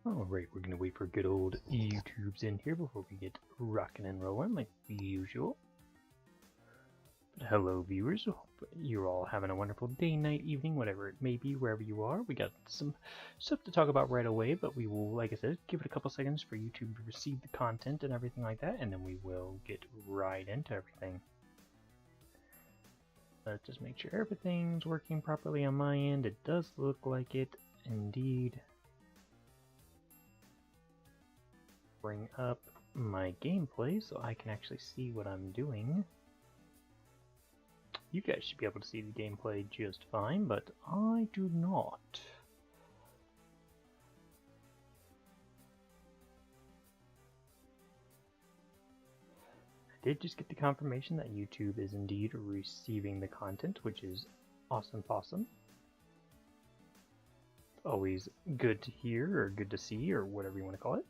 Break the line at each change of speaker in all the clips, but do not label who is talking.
Alright, we're gonna wait for good old YouTube's in here before we get rocking and rolling like usual. But hello viewers, hope you're all having a wonderful day, night, evening, whatever it may be, wherever you are. We got some stuff to talk about right away, but we will, like I said, give it a couple seconds for YouTube to receive the content and everything like that, and then we will get right into everything. Let's just make sure everything's working properly on my end. It does look like it, indeed. Bring up my gameplay so I can actually see what I'm doing. You guys should be able to see the gameplay just fine, but I do not. I did just get the confirmation that YouTube is indeed receiving the content, which is awesome. Always good to hear, or good to see, or whatever you want to call it.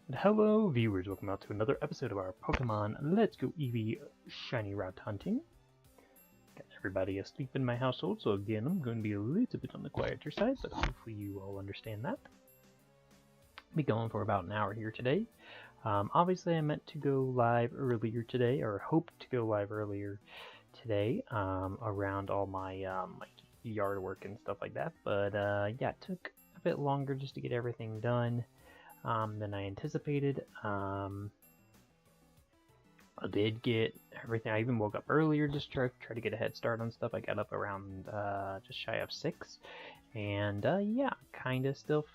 But hello viewers, welcome out to another episode of our Pokemon Let's Go Eevee Shiny Route Hunting. Got everybody asleep in my household, so again I'm going to be a little bit on the quieter side, but hopefully you all understand that. I'll be going for about an hour here today. Obviously I meant to go live earlier today, or hoped to go live earlier today, around all my like yard work and stuff like that, but yeah, it took a bit longer just to get everything done than I anticipated. I did get everything. I even woke up earlier just to try to get a head start on stuff. I got up around just shy of 6, and yeah, kind of still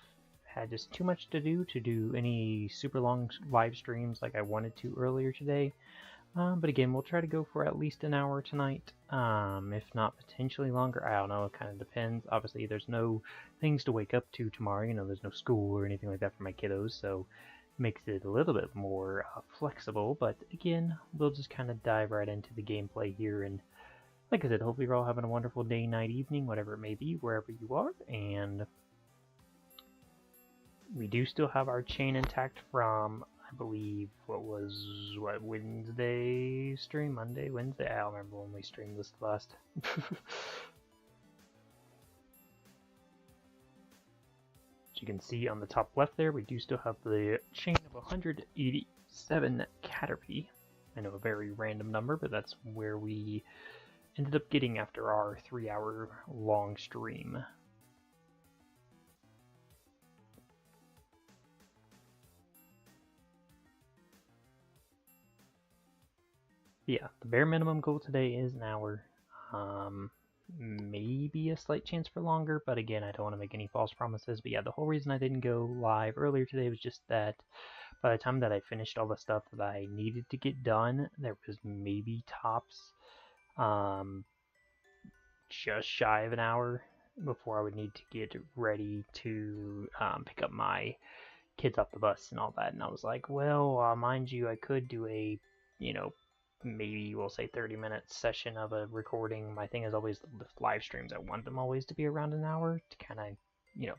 had just too much to do any super long live streams like I wanted to earlier today. But again, we'll try to go for at least an hour tonight, if not potentially longer. I don't know, it kind of depends. Obviously, there's no things to wake up to tomorrow, you know, there's no school or anything like that for my kiddos, so makes it a little bit more flexible. But again, we'll just kind of dive right into the gameplay here, and like I said, hopefully you're all having a wonderful day, night, evening, whatever it may be, wherever you are. And we do still have our chain intact from, I believe, Wednesday stream? Monday? Wednesday? I don't remember when we streamed this last. As you can see on the top left there, we do still have the chain of 187 Caterpie. I know, a very random number, but that's where we ended up getting after our 3-hour long stream. Yeah, the bare minimum goal today is an hour. Maybe a slight chance for longer, but again, I don't want to make any false promises. But yeah, the whole reason I didn't go live earlier today was just that by the time that I finished all the stuff that I needed to get done, there was maybe tops just shy of an hour before I would need to get ready to pick up my kids off the bus and all that. And I was like, well, mind you, I could do a, you know, maybe we'll say 30-minute session of a recording. My thing is always the live streams. I want them always to be around an hour to kind of, you know,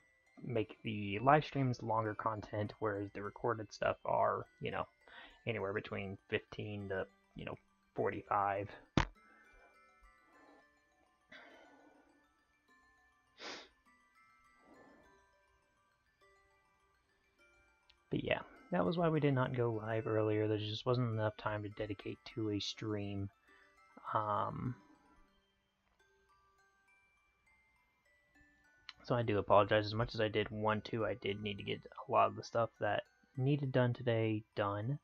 make the live streams longer content, whereas the recorded stuff are, you know, anywhere between 15 to, you know, 45. But yeah, that was why we did not go live earlier. There just wasn't enough time to dedicate to a stream. So I do apologize. As much as I did want to, I did need to get a lot of the stuff that needed done today done.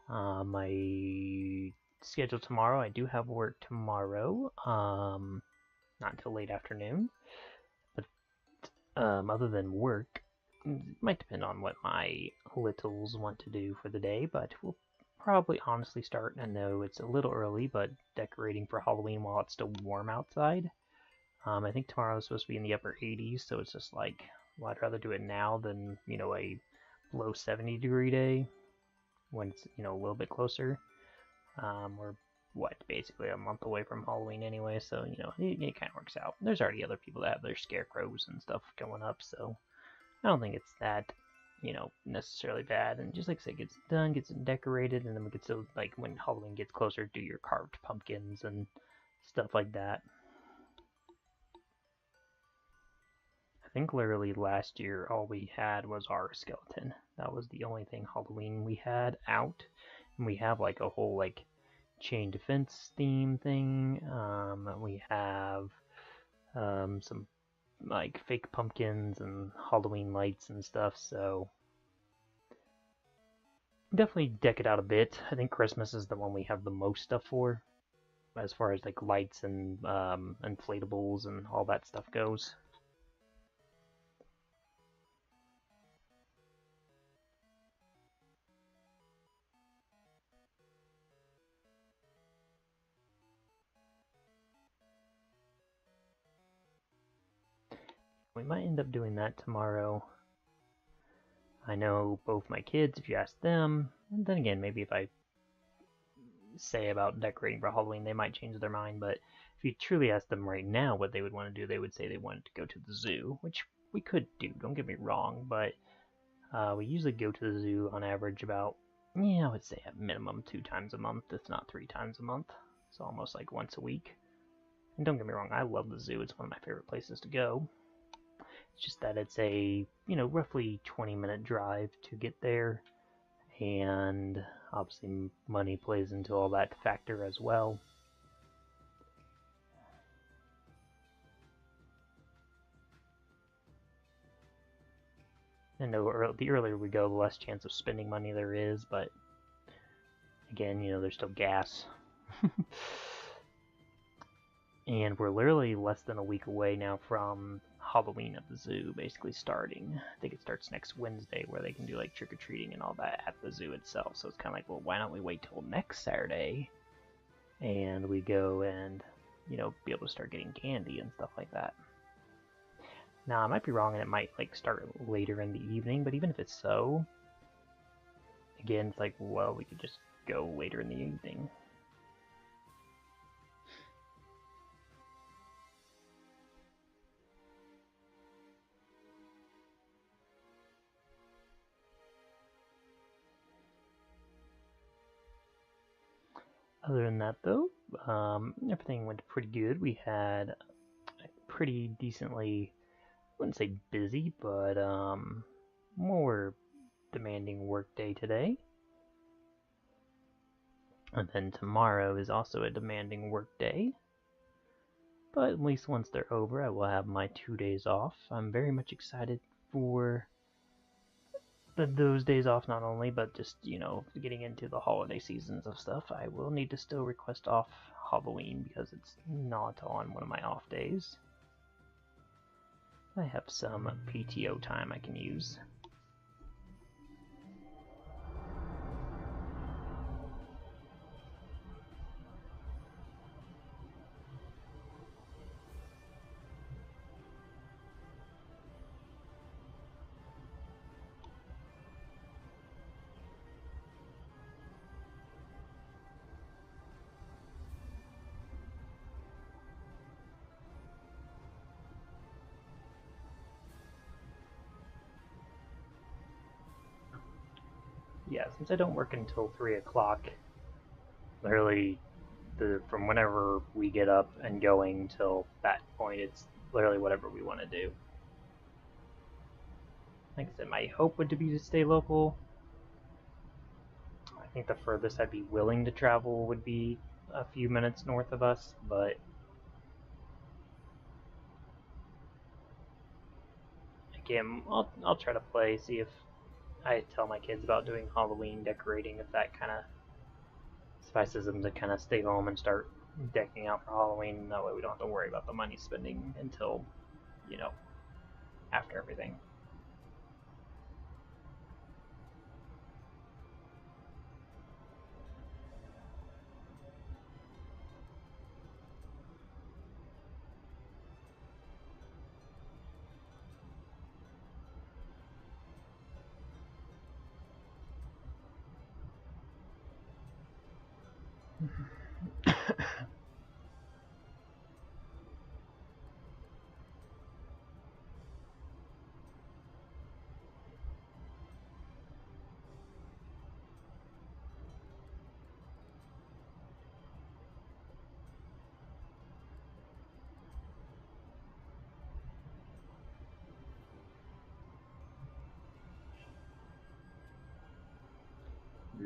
My schedule tomorrow, I do have work tomorrow, not until late afternoon. But other than work, it might depend on what my littles want to do for the day, but we'll probably honestly start, I know it's a little early, but decorating for Halloween while it's still warm outside. I think tomorrow is supposed to be in the upper 80s, so it's just like, well, I'd rather do it now than, you know, a below 70-degree day when it's, you know, a little bit closer. We're, what, basically a month away from Halloween anyway, so, you know, it kind of works out. There's already other people that have their scarecrows and stuff going up, so I don't think it's that, you know, necessarily bad. And just like I said, gets done, gets decorated, and then we can still, like, when Halloween gets closer, do your carved pumpkins and stuff like that. I think literally last year all we had was our skeleton. That was the only thing Halloween we had out. And we have like a whole like chain defense theme thing. We have some like fake pumpkins and Halloween lights and stuff, so definitely deck it out a bit. I think Christmas is the one we have the most stuff for, as far as like lights and inflatables and all that stuff goes. We might end up doing that tomorrow. I know both my kids, if you ask them, and then again, maybe if I say about decorating for Halloween, they might change their mind, but if you truly ask them right now what they would want to do, they would say they wanted to go to the zoo, which we could do, don't get me wrong, but we usually go to the zoo on average about, I would say at minimum 2 times a month, if not 3 times a month, so almost like once a week. And don't get me wrong, I love the zoo, it's one of my favorite places to go. It's just that it's a, roughly 20-minute drive to get there, and obviously money plays into all that factor as well. I know the earlier we go, the less chance of spending money there is, but again, there's still gas. And we're literally less than a week away now from Halloween at the zoo basically starting. I think it starts next Wednesday, where they can do like trick-or-treating and all that at the zoo itself. So it's kind of like, well, why don't we wait till next Saturday and we go and, be able to start getting candy and stuff like that. Now, I might be wrong and it might like start later in the evening, but even if it's so, again, it's like, well, we could just go later in the evening. Other than that, though, everything went pretty good. We had a pretty decently, I wouldn't say busy, but more demanding work day today. And then tomorrow is also a demanding work day. But at least once they're over, I will have my 2 days off. I'm very much excited for those days off, not only, but just, getting into the holiday seasons of stuff. I will need to still request off Halloween because it's not on one of my off days. I have some PTO time I can use. Yeah, since I don't work until 3 o'clock, literally, from whenever we get up and going till that point, it's literally whatever we want to do. Like I said, my hope would be to stay local. I think the furthest I'd be willing to travel would be a few minutes north of us, but again, I'll try to play, see if I tell my kids about doing Halloween decorating, if that kind of suffices them to kind of stay home and start decking out for Halloween. That way we don't have to worry about the money spending until, after everything.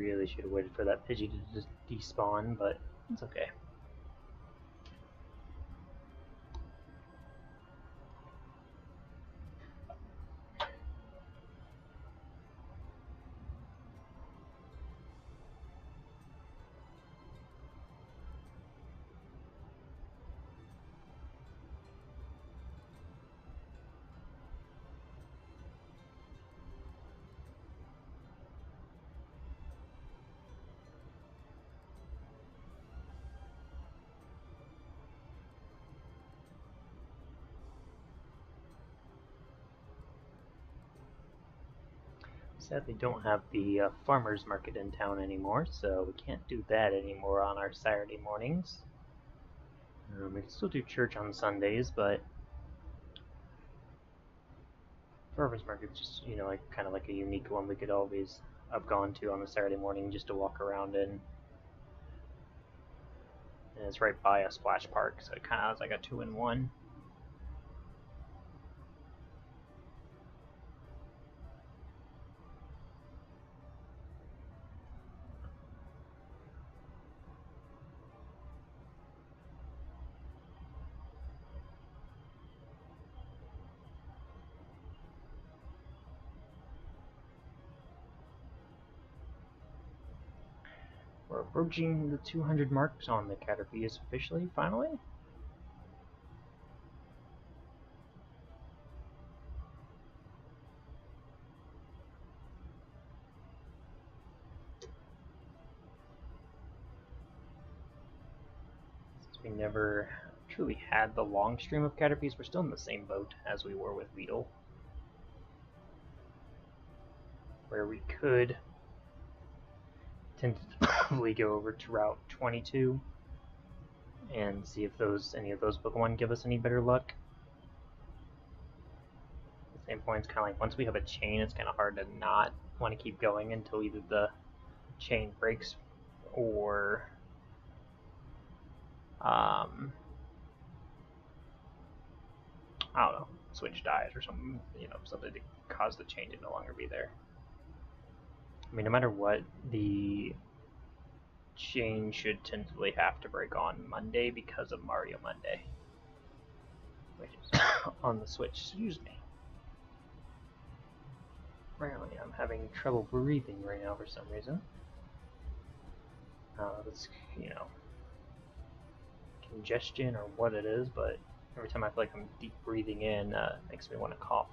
really should have waited for that Pidgey to just despawn, but it's okay. Sadly, don't have the farmers market in town anymore, so we can't do that anymore on our Saturday mornings. We can still do church on Sundays, but farmers market's just, you know, like kind of like a unique one we could always have gone to on a Saturday morning just to walk around in. And it's right by a splash park, so it kind of has like a 2-in-1. We're approaching the 200 marks on the Caterpies officially, finally. Since we never truly had the long stream of Caterpies, we're still in the same boat as we were with Weedle, where we could tentatively go over to Route 22 and see if any of those Pokemon give us any better luck. At the same point, it's kind of like once we have a chain, it's kind of hard to not want to keep going until either the chain breaks or I don't know, Switch dies or something, you know, something to cause the chain to no longer be there. I mean, no matter what, the chain should tentatively have to break on Monday because of Mario Monday, which is on the Switch. Excuse me. Apparently, I'm having trouble breathing right now for some reason. That's, you know, congestion or what it is, but every time I feel like I'm deep breathing in, it makes me want to cough.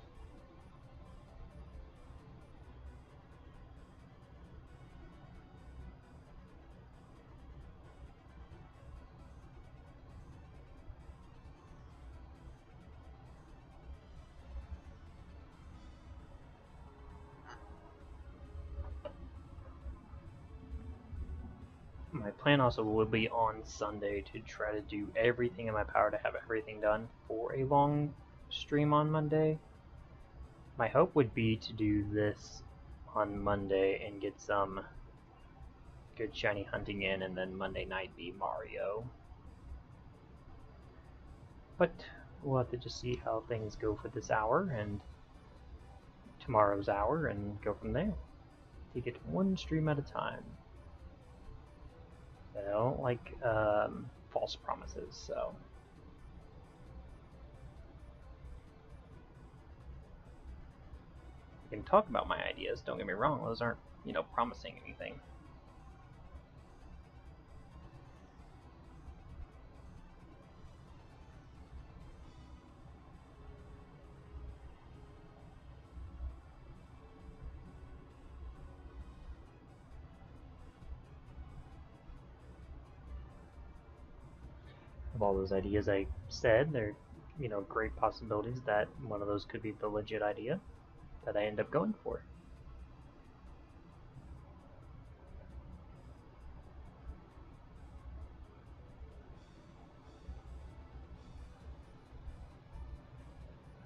My plan also will be on Sunday to try to do everything in my power to have everything done for a long stream on Monday. My hope would be to do this on Monday and get some good shiny hunting in, and then Monday night be Mario. But we'll have to just see how things go for this hour and tomorrow's hour and go from there. Take it one stream at a time. I don't like false promises, so. I can talk about my ideas, don't get me wrong, those aren't, you know, promising anything. Of all those ideas I said, they're, you know, great possibilities that one of those could be the legit idea that I end up going for.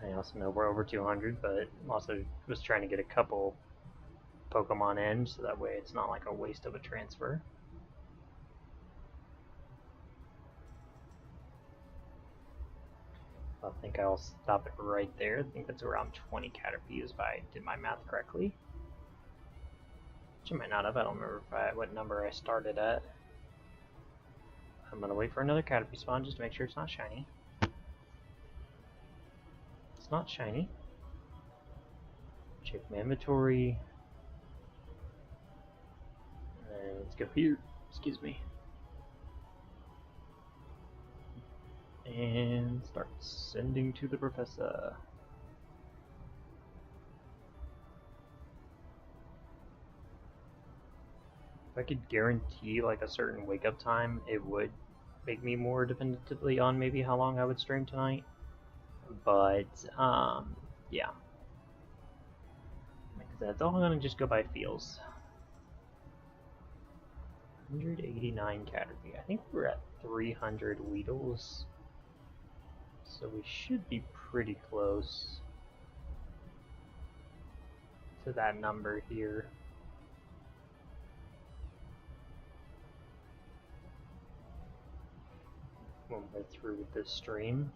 I also know we're over 200, but also was trying to get a couple Pokemon in, so that way it's not like a waste of a transfer. I think I'll stop it right there. I think that's around 20 Caterpies if I did my math correctly. Which I might not have. I don't remember what number I started at. I'm gonna wait for another Caterpie spawn just to make sure it's not shiny. It's not shiny. Check my inventory. And let's go here. Excuse me. And start sending to the professor. If I could guarantee like a certain wake up time, it would make me more dependently on maybe how long I would stream tonight. But yeah. Like I said, it's all gonna just go by feels. 189 Caterpie. I think we're at 300 Weedles. So we should be pretty close to that number here. When we're through with this stream.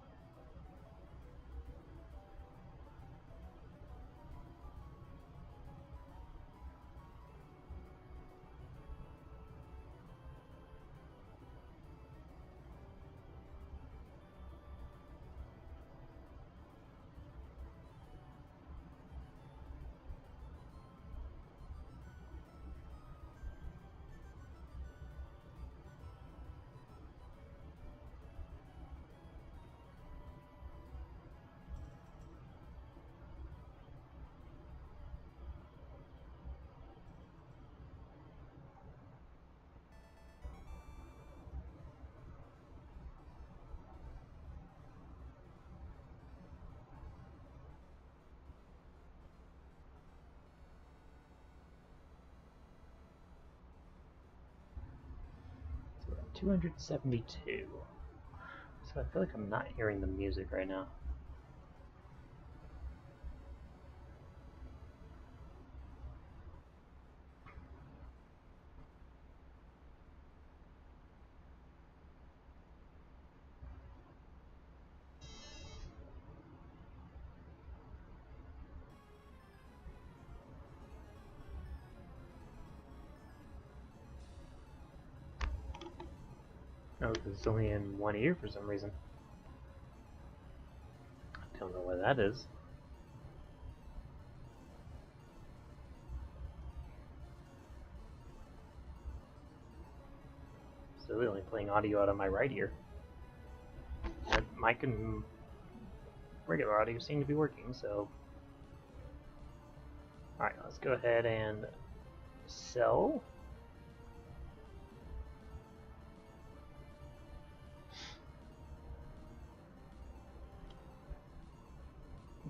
So we're at 272. So I feel like I'm not hearing the music right now. Oh, because it's only in one ear for some reason. I don't know what that is. So we're only playing audio out of my right ear. That mic and regular audio seem to be working, so... Alright, let's go ahead and sell.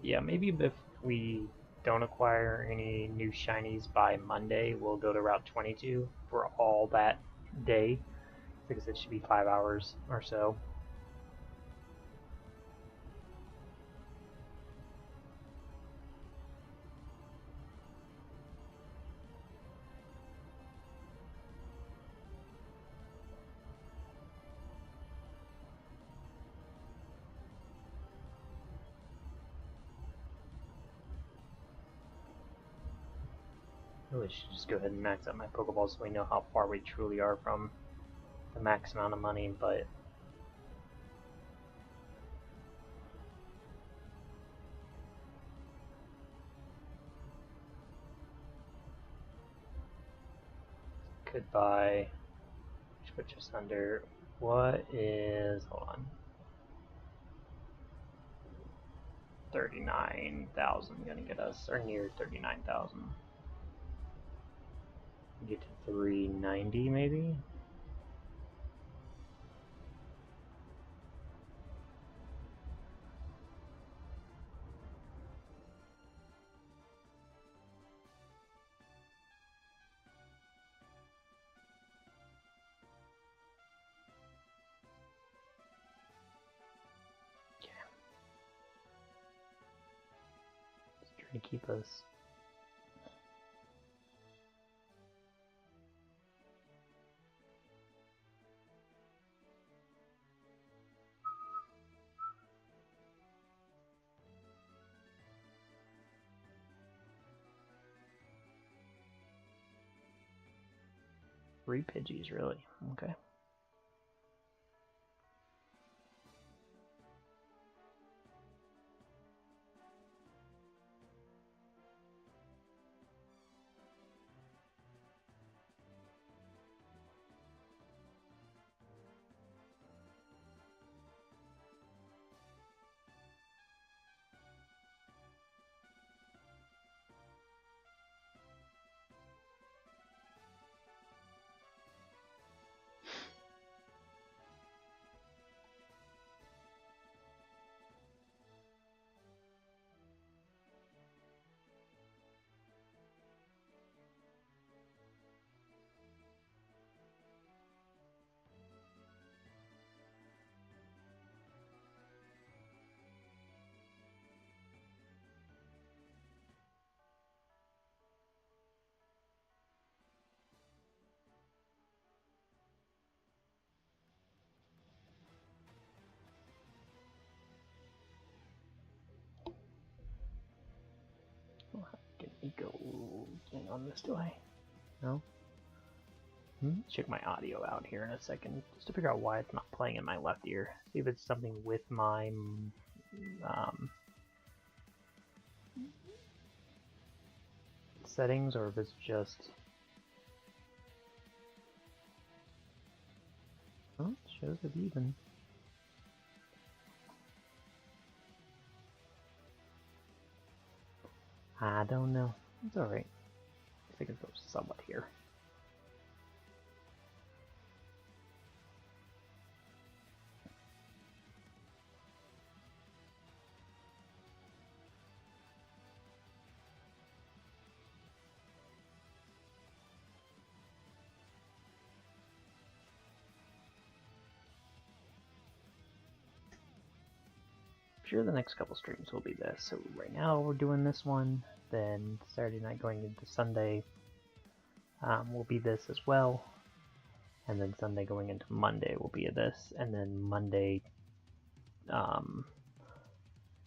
Yeah, maybe if we don't acquire any new shinies by Monday, we'll go to Route 22 for all that day. Because it should be 5 hours or so. Really should just go ahead and max out my Pokeballs so we know how far we truly are from the max amount of money, but could buy, which put just under, what is, hold on, 39,000 gonna get us, or near 39,000. Get to 390 maybe? To keep us. 3 Pidgeys, really. Okay. Eco thing on this, do I? No? Check my audio out here in a second, just to figure out why it's not playing in my left ear. See if it's something with my settings, or if it's just... Oh, it shows it even. I don't know. It's alright. I think it goes somewhat here. Sure, the next couple streams will be this. So right now we're doing this one, then Saturday night going into Sunday will be this as well, and then Sunday going into Monday will be this, and then Monday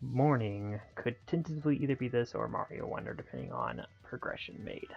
morning could tentatively either be this or Mario Wonder, depending on progression made.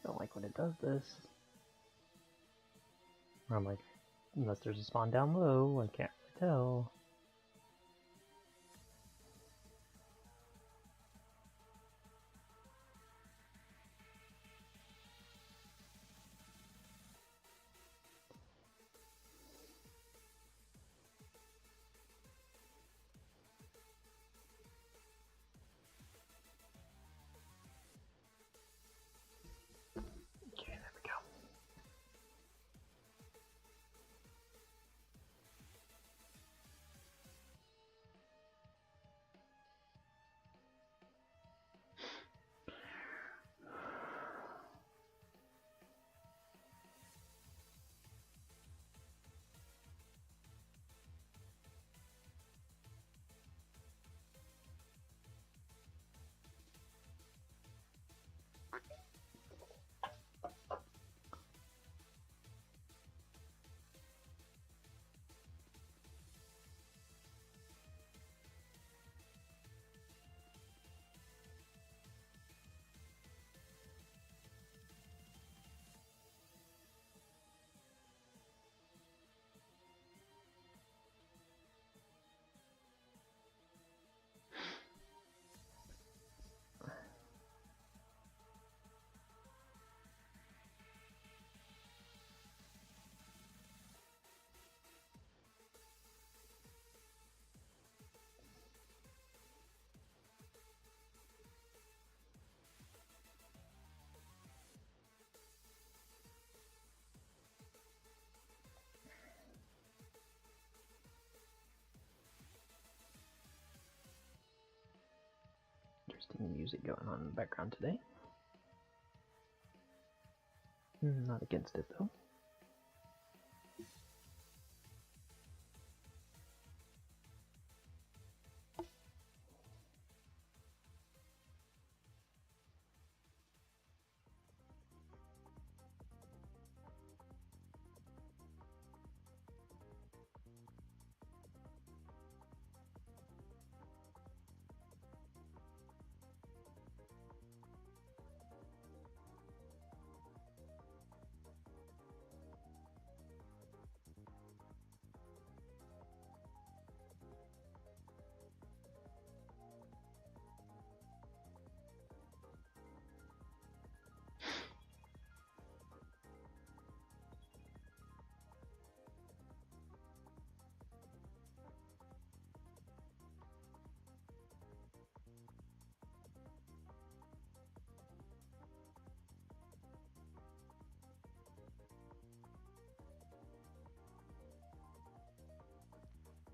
Don't like when it does this. I'm like, unless there's a spawn down low, I can't really tell. Okay, there we go. Interesting music going on in the background today. Not against it though.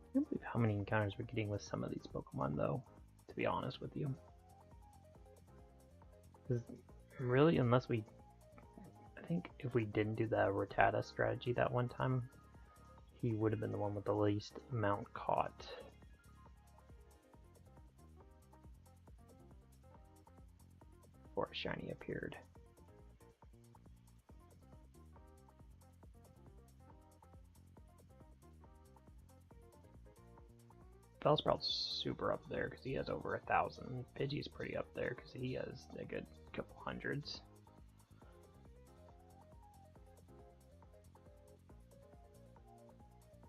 I can't believe how many encounters we're getting with some of these Pokemon, though, to be honest with you. Because really, unless we... I think if we didn't do the Rattata strategy that one time, he would have been the one with the least amount caught. Before a shiny appeared. Bellsprout's super up there because he has over 1,000. Pidgey's pretty up there because he has a good couple hundreds.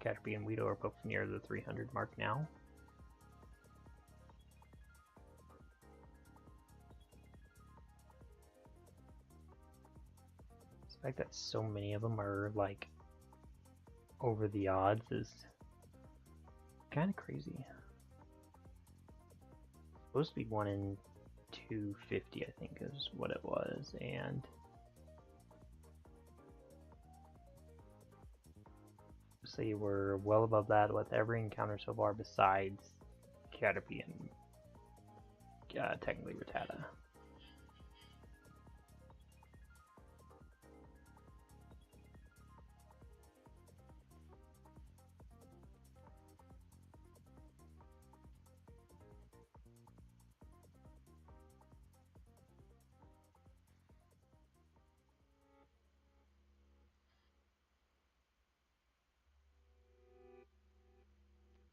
Caterpie and Weedle are both near the 300 mark now. The fact that so many of them are like over the odds is kind of crazy. Supposed to be 1 in 250, I think, is what it was, and say we're well above that with every encounter so far besides Caterpie and technically Rattata.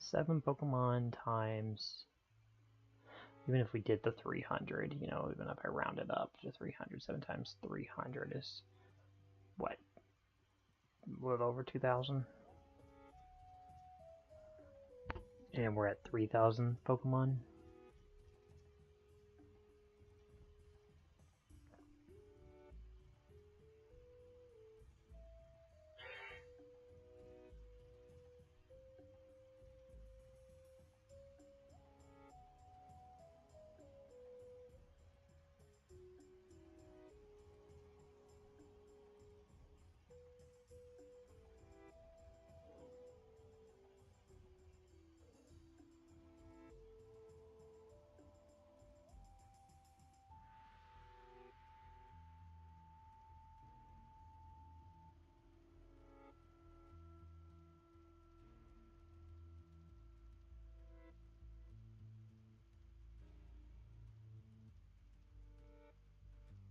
Seven Pokemon times, even if we did the 300, you know, even if I round it up to 300, 7 times 300 is, what, a little over 2,000? And we're at 3,000 Pokemon.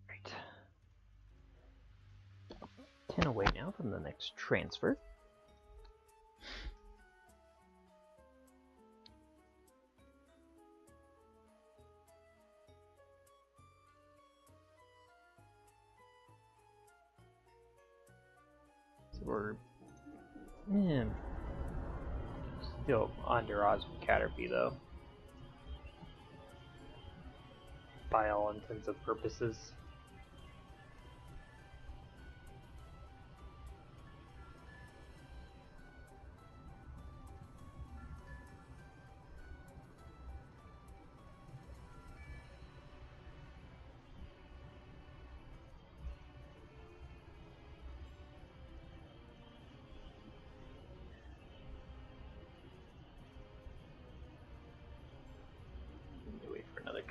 Right. 10 away now from the next transfer. So we're still under odds with Caterpie though, by all intents and purposes.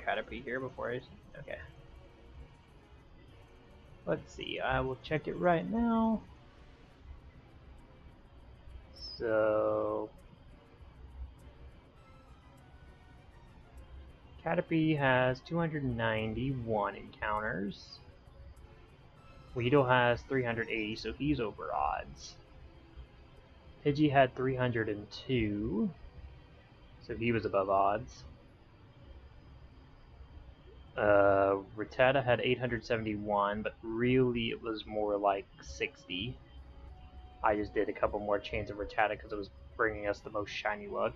Caterpie here before I... Okay. Let's see, I will check it right now. So... Caterpie has 291 encounters. Weedle has 380, so he's over odds. Pidgey had 302, so he was above odds. Rattata had 871, but really it was more like 60. I just did a couple more chains of Rattata because it was bringing us the most shiny luck.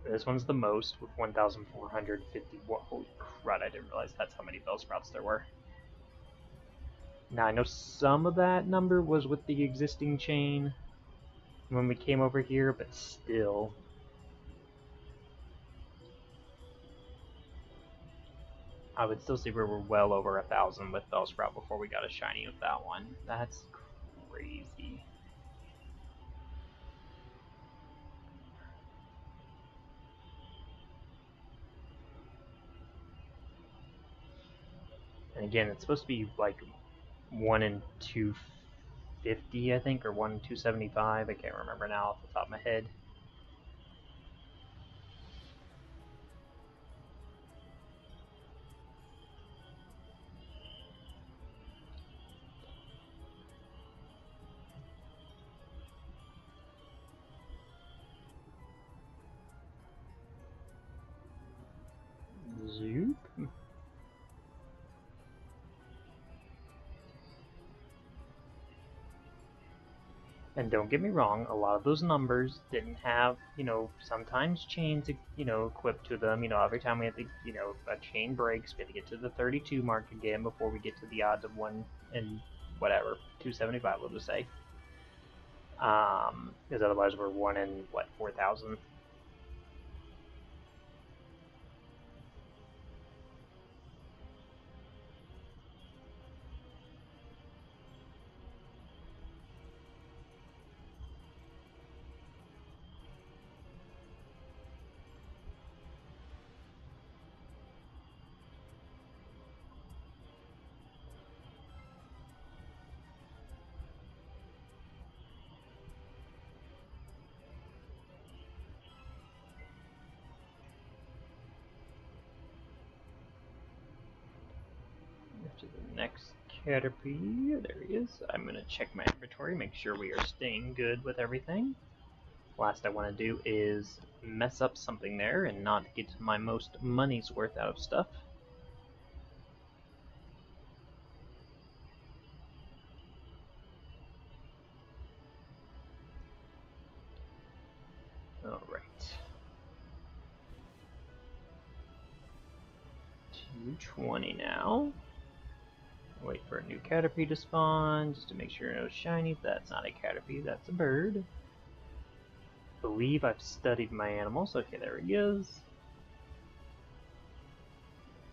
This one's the most with 1,451. Holy crud, I didn't realize that's how many Bellsprouts there were. Now I know some of that number was with the existing chain when we came over here, but still. I would still say we were well over 1,000 with Bellsprout before we got a shiny of that one. That's crazy. And again, it's supposed to be like 1 in 250, I think, or 1 in 275. I can't remember now off the top of my head. Zoop. And don't get me wrong, a lot of those numbers didn't have, sometimes chains, equipped to them. Every time we have to, a chain breaks, we have to get to the 32 mark again before we get to the odds of 1 in whatever, 275, we'll just say. Because otherwise we're 1 in, 4,000? To the next Caterpie. There he is. I'm going to check my inventory, make sure we are staying good with everything. Last I want to do is mess up something there and not get my most money's worth out of stuff. Alright. 220 now. Wait for a new Caterpie to spawn, just to make sure no shinies. That's not a Caterpie, that's a bird. Believe I've studied my animals. Okay, there he is.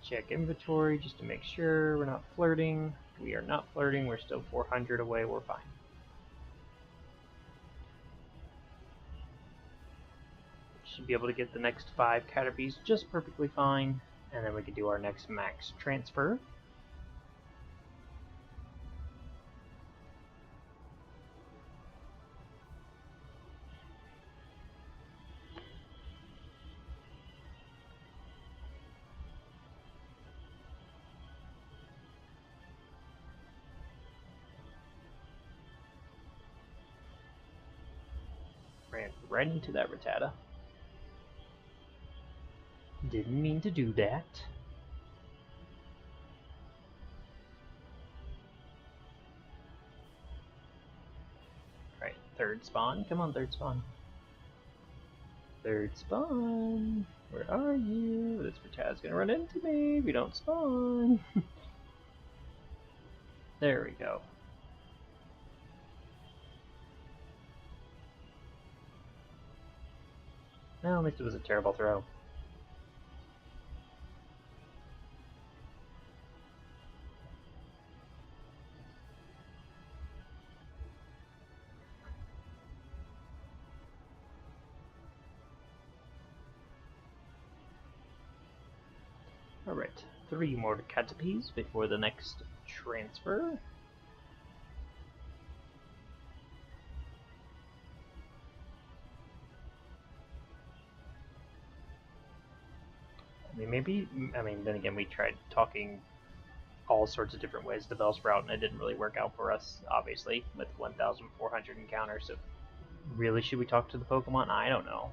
Check inventory just to make sure we're not flirting. We are not flirting, we're still 400 away, we're fine. Should be able to get the next 5 Caterpies just perfectly fine, and then we can do our next max transfer. Ran right into that Rattata. Didn't mean to do that. Alright, third spawn. Come on, third spawn. Third spawn. Where are you? This Rattata's gonna run into me if you don't spawn. There we go. Well, at least it was a terrible throw. Alright, 3 more Caterpies before the next transfer. Then again, we tried talking all sorts of different ways to Bellsprout, and it didn't really work out for us, obviously, with 1,400 encounters. So, really, should we talk to the Pokemon? I don't know.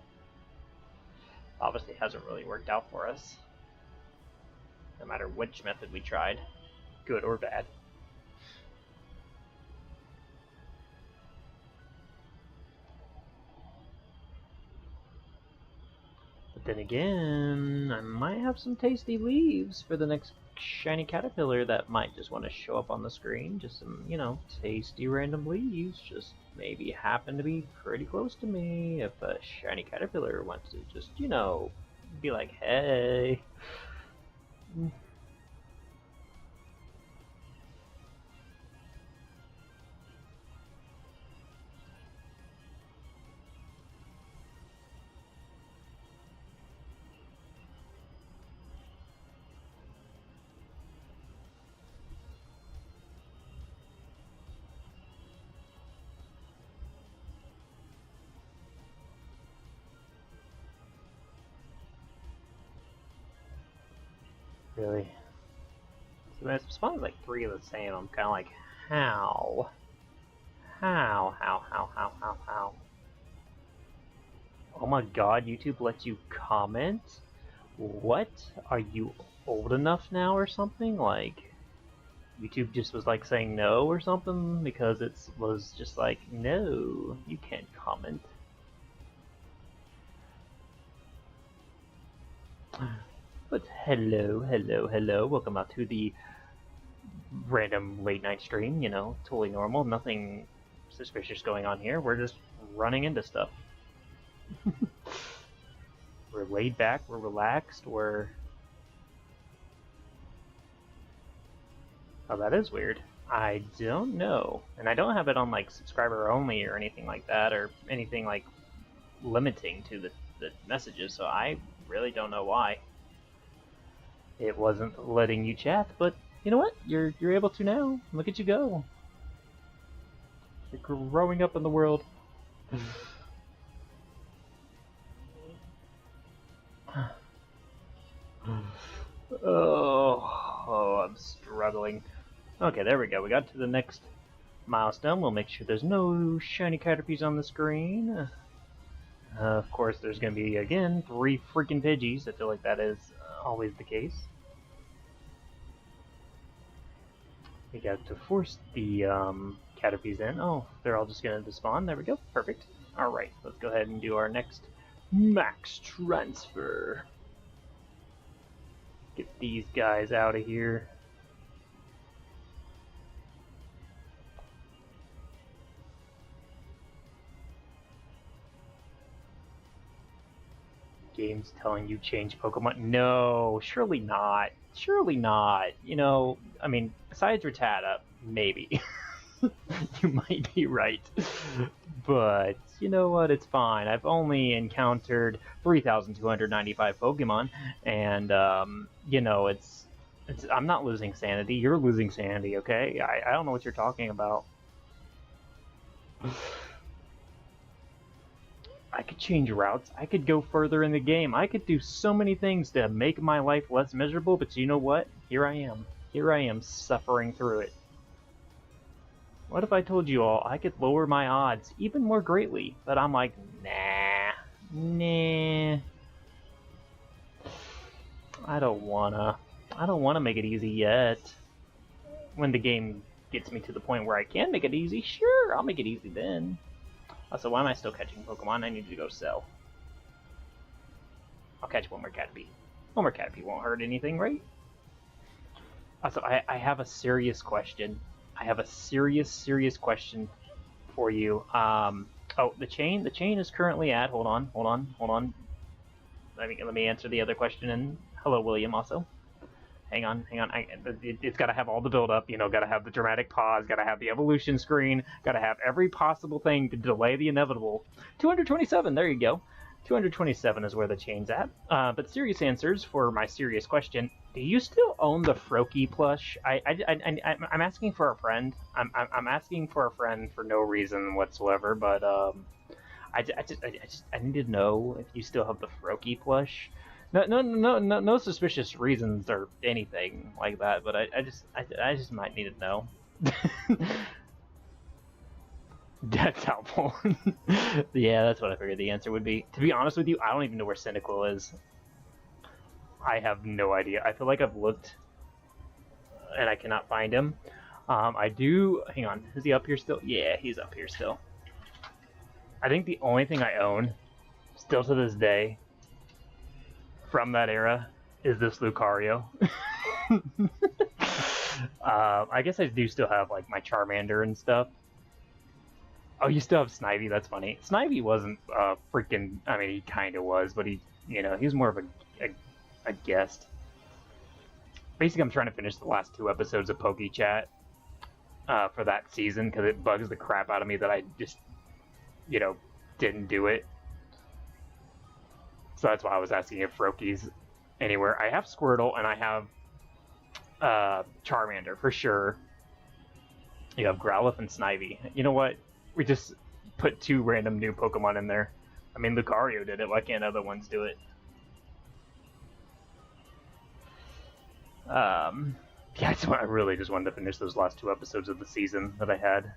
Obviously, it hasn't really worked out for us. No matter which method we tried, good or bad. But then again, I might have some tasty leaves for the next shiny Caterpillar that might just want to show up on the screen. Just some, you know, tasty random leaves. Just maybe happen to be pretty close to me. If a shiny Caterpillar wants to just, you know, be like, hey. Really? So when it's spawning like 3 of the same, I'm kind of like, how? How? Oh my god, YouTube lets you comment? What? Are you old enough now or something? Like, YouTube just was like saying no or something? Because it was just like, no, you can't comment. But hello, welcome out to the random late night stream, you know, totally normal, nothing suspicious going on here, we're just running into stuff. We're laid back, we're relaxed, we're... Oh, that is weird. I don't know. And I don't have it on, like, subscriber only or anything like that, or anything, like, limiting to the messages, so I really don't know why it wasn't letting you chat, but you know what? You're able to now. Look at you go. You're growing up in the world. Oh, I'm struggling. Okay, there we go. We got to the next milestone. We'll make sure there's no shiny Caterpies on the screen. Of course, there's going to be, again, 3 freaking Pidgeys. I feel like that is always the case. We got to force the Caterpies in. Oh, they're all just going to despawn. There we go. Perfect. Alright, let's go ahead and do our next max transfer. Get these guys out of here. Game's telling you change Pokemon. No, surely not. Surely not. You know, I mean, besides Rattata, maybe. You might be right. But, you know what, it's fine. I've only encountered 3,295 Pokemon, and, you know, it's I'm not losing sanity. You're losing sanity, okay? I don't know what you're talking about. I could change routes. I could go further in the game. I could do so many things to make my life less miserable, but you know what? Here I am. Here I am suffering through it. What if I told you all I could lower my odds even more greatly? But I'm like, nah. I don't wanna make it easy yet. When the game gets me to the point where I can make it easy, sure, I'll make it easy then. Also, why am I still catching Pokemon? I need to go sell. I'll catch one more Caterpie. One more Caterpie won't hurt anything, right? Also, I have a serious question. I have a serious question for you. Oh, the chain is currently at. Hold on. Let me answer the other question. And hello, William. Also, hang on. It's got to have all the build up. You know, got to have the dramatic pause. Got to have the evolution screen. Got to have every possible thing to delay the inevitable. 227. There you go. 227 is where the chain's at. But serious answers for my serious question: do you still own the Froakie plush? I'm asking for a friend. I'm asking for a friend for no reason whatsoever. But I need to know if you still have the Froakie plush. No suspicious reasons or anything like that. But I just might need to know. That's helpful. Yeah, that's what I figured the answer would be. To be honest with you, I don't even know where Cyndaquil is. I have no idea. I feel like I've looked and I cannot find him. I do... Hang on. Is he up here still? Yeah, he's up here still. I think the only thing I own, still to this day, from that era, is this Lucario. I guess I do still have, like, my Charmander and stuff. Oh, you still have Snivy? That's funny. Snivy wasn't freaking... I mean, he kind of was, but he, you know, he was more of a guest. Basically, I'm trying to finish the last 2 episodes of PokeChat for that season, because it bugs the crap out of me that I just, you know, didn't do it. So that's why I was asking if Froakie's anywhere. I have Squirtle, and I have Charmander, for sure. You have Growlithe and Snivy. You know what? We just put 2 random new Pokemon in there. I mean, Lucario did it. Why can't other ones do it? Yeah, I really just wanted to finish those last 2 episodes of the season that I had.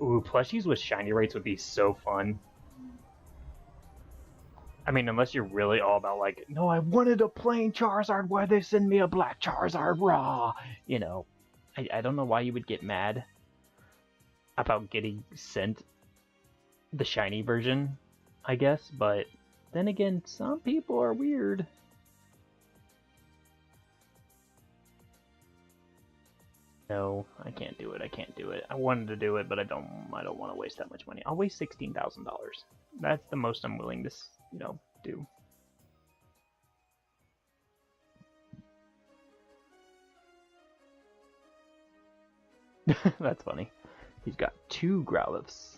Ooh, plushies with shiny rates would be so fun. I mean, unless you're really all about, like, no, I wanted a plain Charizard, why'd they send me a black Charizard raw? You know, I don't know why you would get mad about getting sent the shiny version, I guess, but then again, some people are weird. No, I can't do it. I can't do it. I wanted to do it, but I don't want to waste that much money. I'll waste $16,000. That's the most I'm willing to, you know, do. That's funny. He's got 2 Growlithes.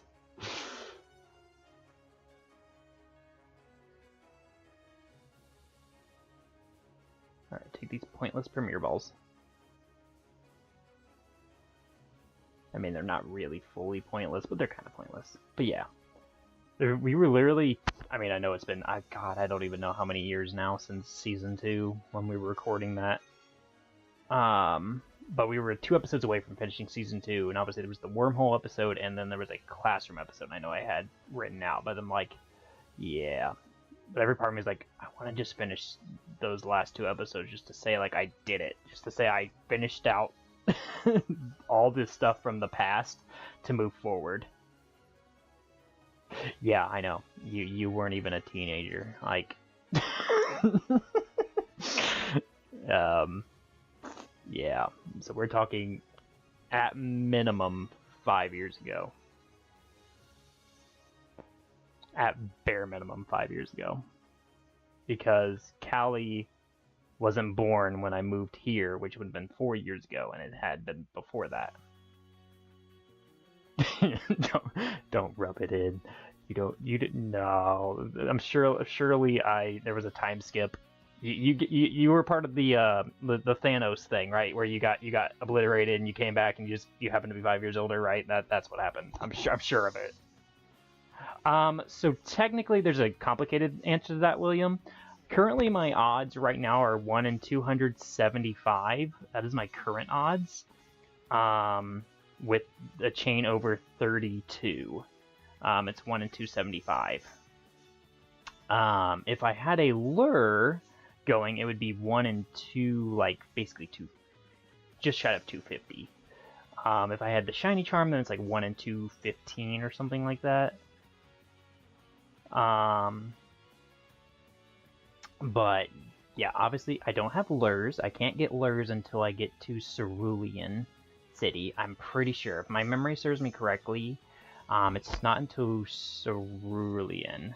Alright, take these pointless Premier Balls. I mean, they're not really fully pointless, but they're kind of pointless. But yeah. We were literally... I mean, I know it's been... God, I don't even know how many years now since Season 2 when we were recording that. But we were 2 episodes away from finishing Season 2, and obviously there was the Wormhole episode, and then there was a Classroom episode I know I had written out, but I'm like, yeah. But every part of me is like, I want to just finish those last 2 episodes just to say, like, I did it. Just to say I finished out all this stuff from the past to move forward. Yeah, I know. You weren't even a teenager. Like... Yeah, so we're talking at minimum 5 years ago. At bare minimum 5 years ago. Because Callie wasn't born when I moved here, which would have been 4 years ago, and it had been before that. don't rub it in. You didn't know. I'm sure. Surely there was a time skip. You were part of the Thanos thing, right? Where you got obliterated and you came back and you happened to be 5 years older, right? That's what happened. I'm sure of it. So technically, there's a complicated answer to that, William. Currently, my odds right now are 1 in 275. That is my current odds. With a chain over 32. It's 1 in 275. If I had a lure going, it would be 1 in 2, like basically 2, just shy of 250. If I had the shiny charm, then it's like 1 in 215 or something like that. But yeah, obviously I don't have lures. I can't get lures until I get to Cerulean City. I'm pretty sure, if my memory serves me correctly, it's not until Cerulean.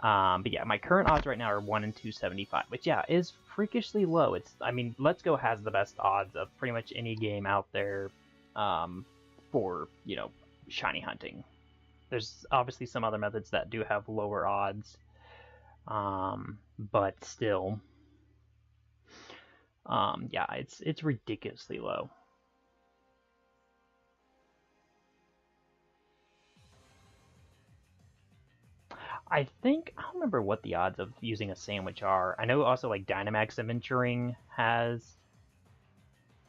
But yeah, my current odds right now are 1 in 275, which yeah, is freakishly low. I mean, Let's Go has the best odds of pretty much any game out there, for, you know, shiny hunting. There's obviously some other methods that do have lower odds, but still, yeah, it's ridiculously low. I don't remember what the odds of using a sandwich are. I know also like Dynamax Adventuring has,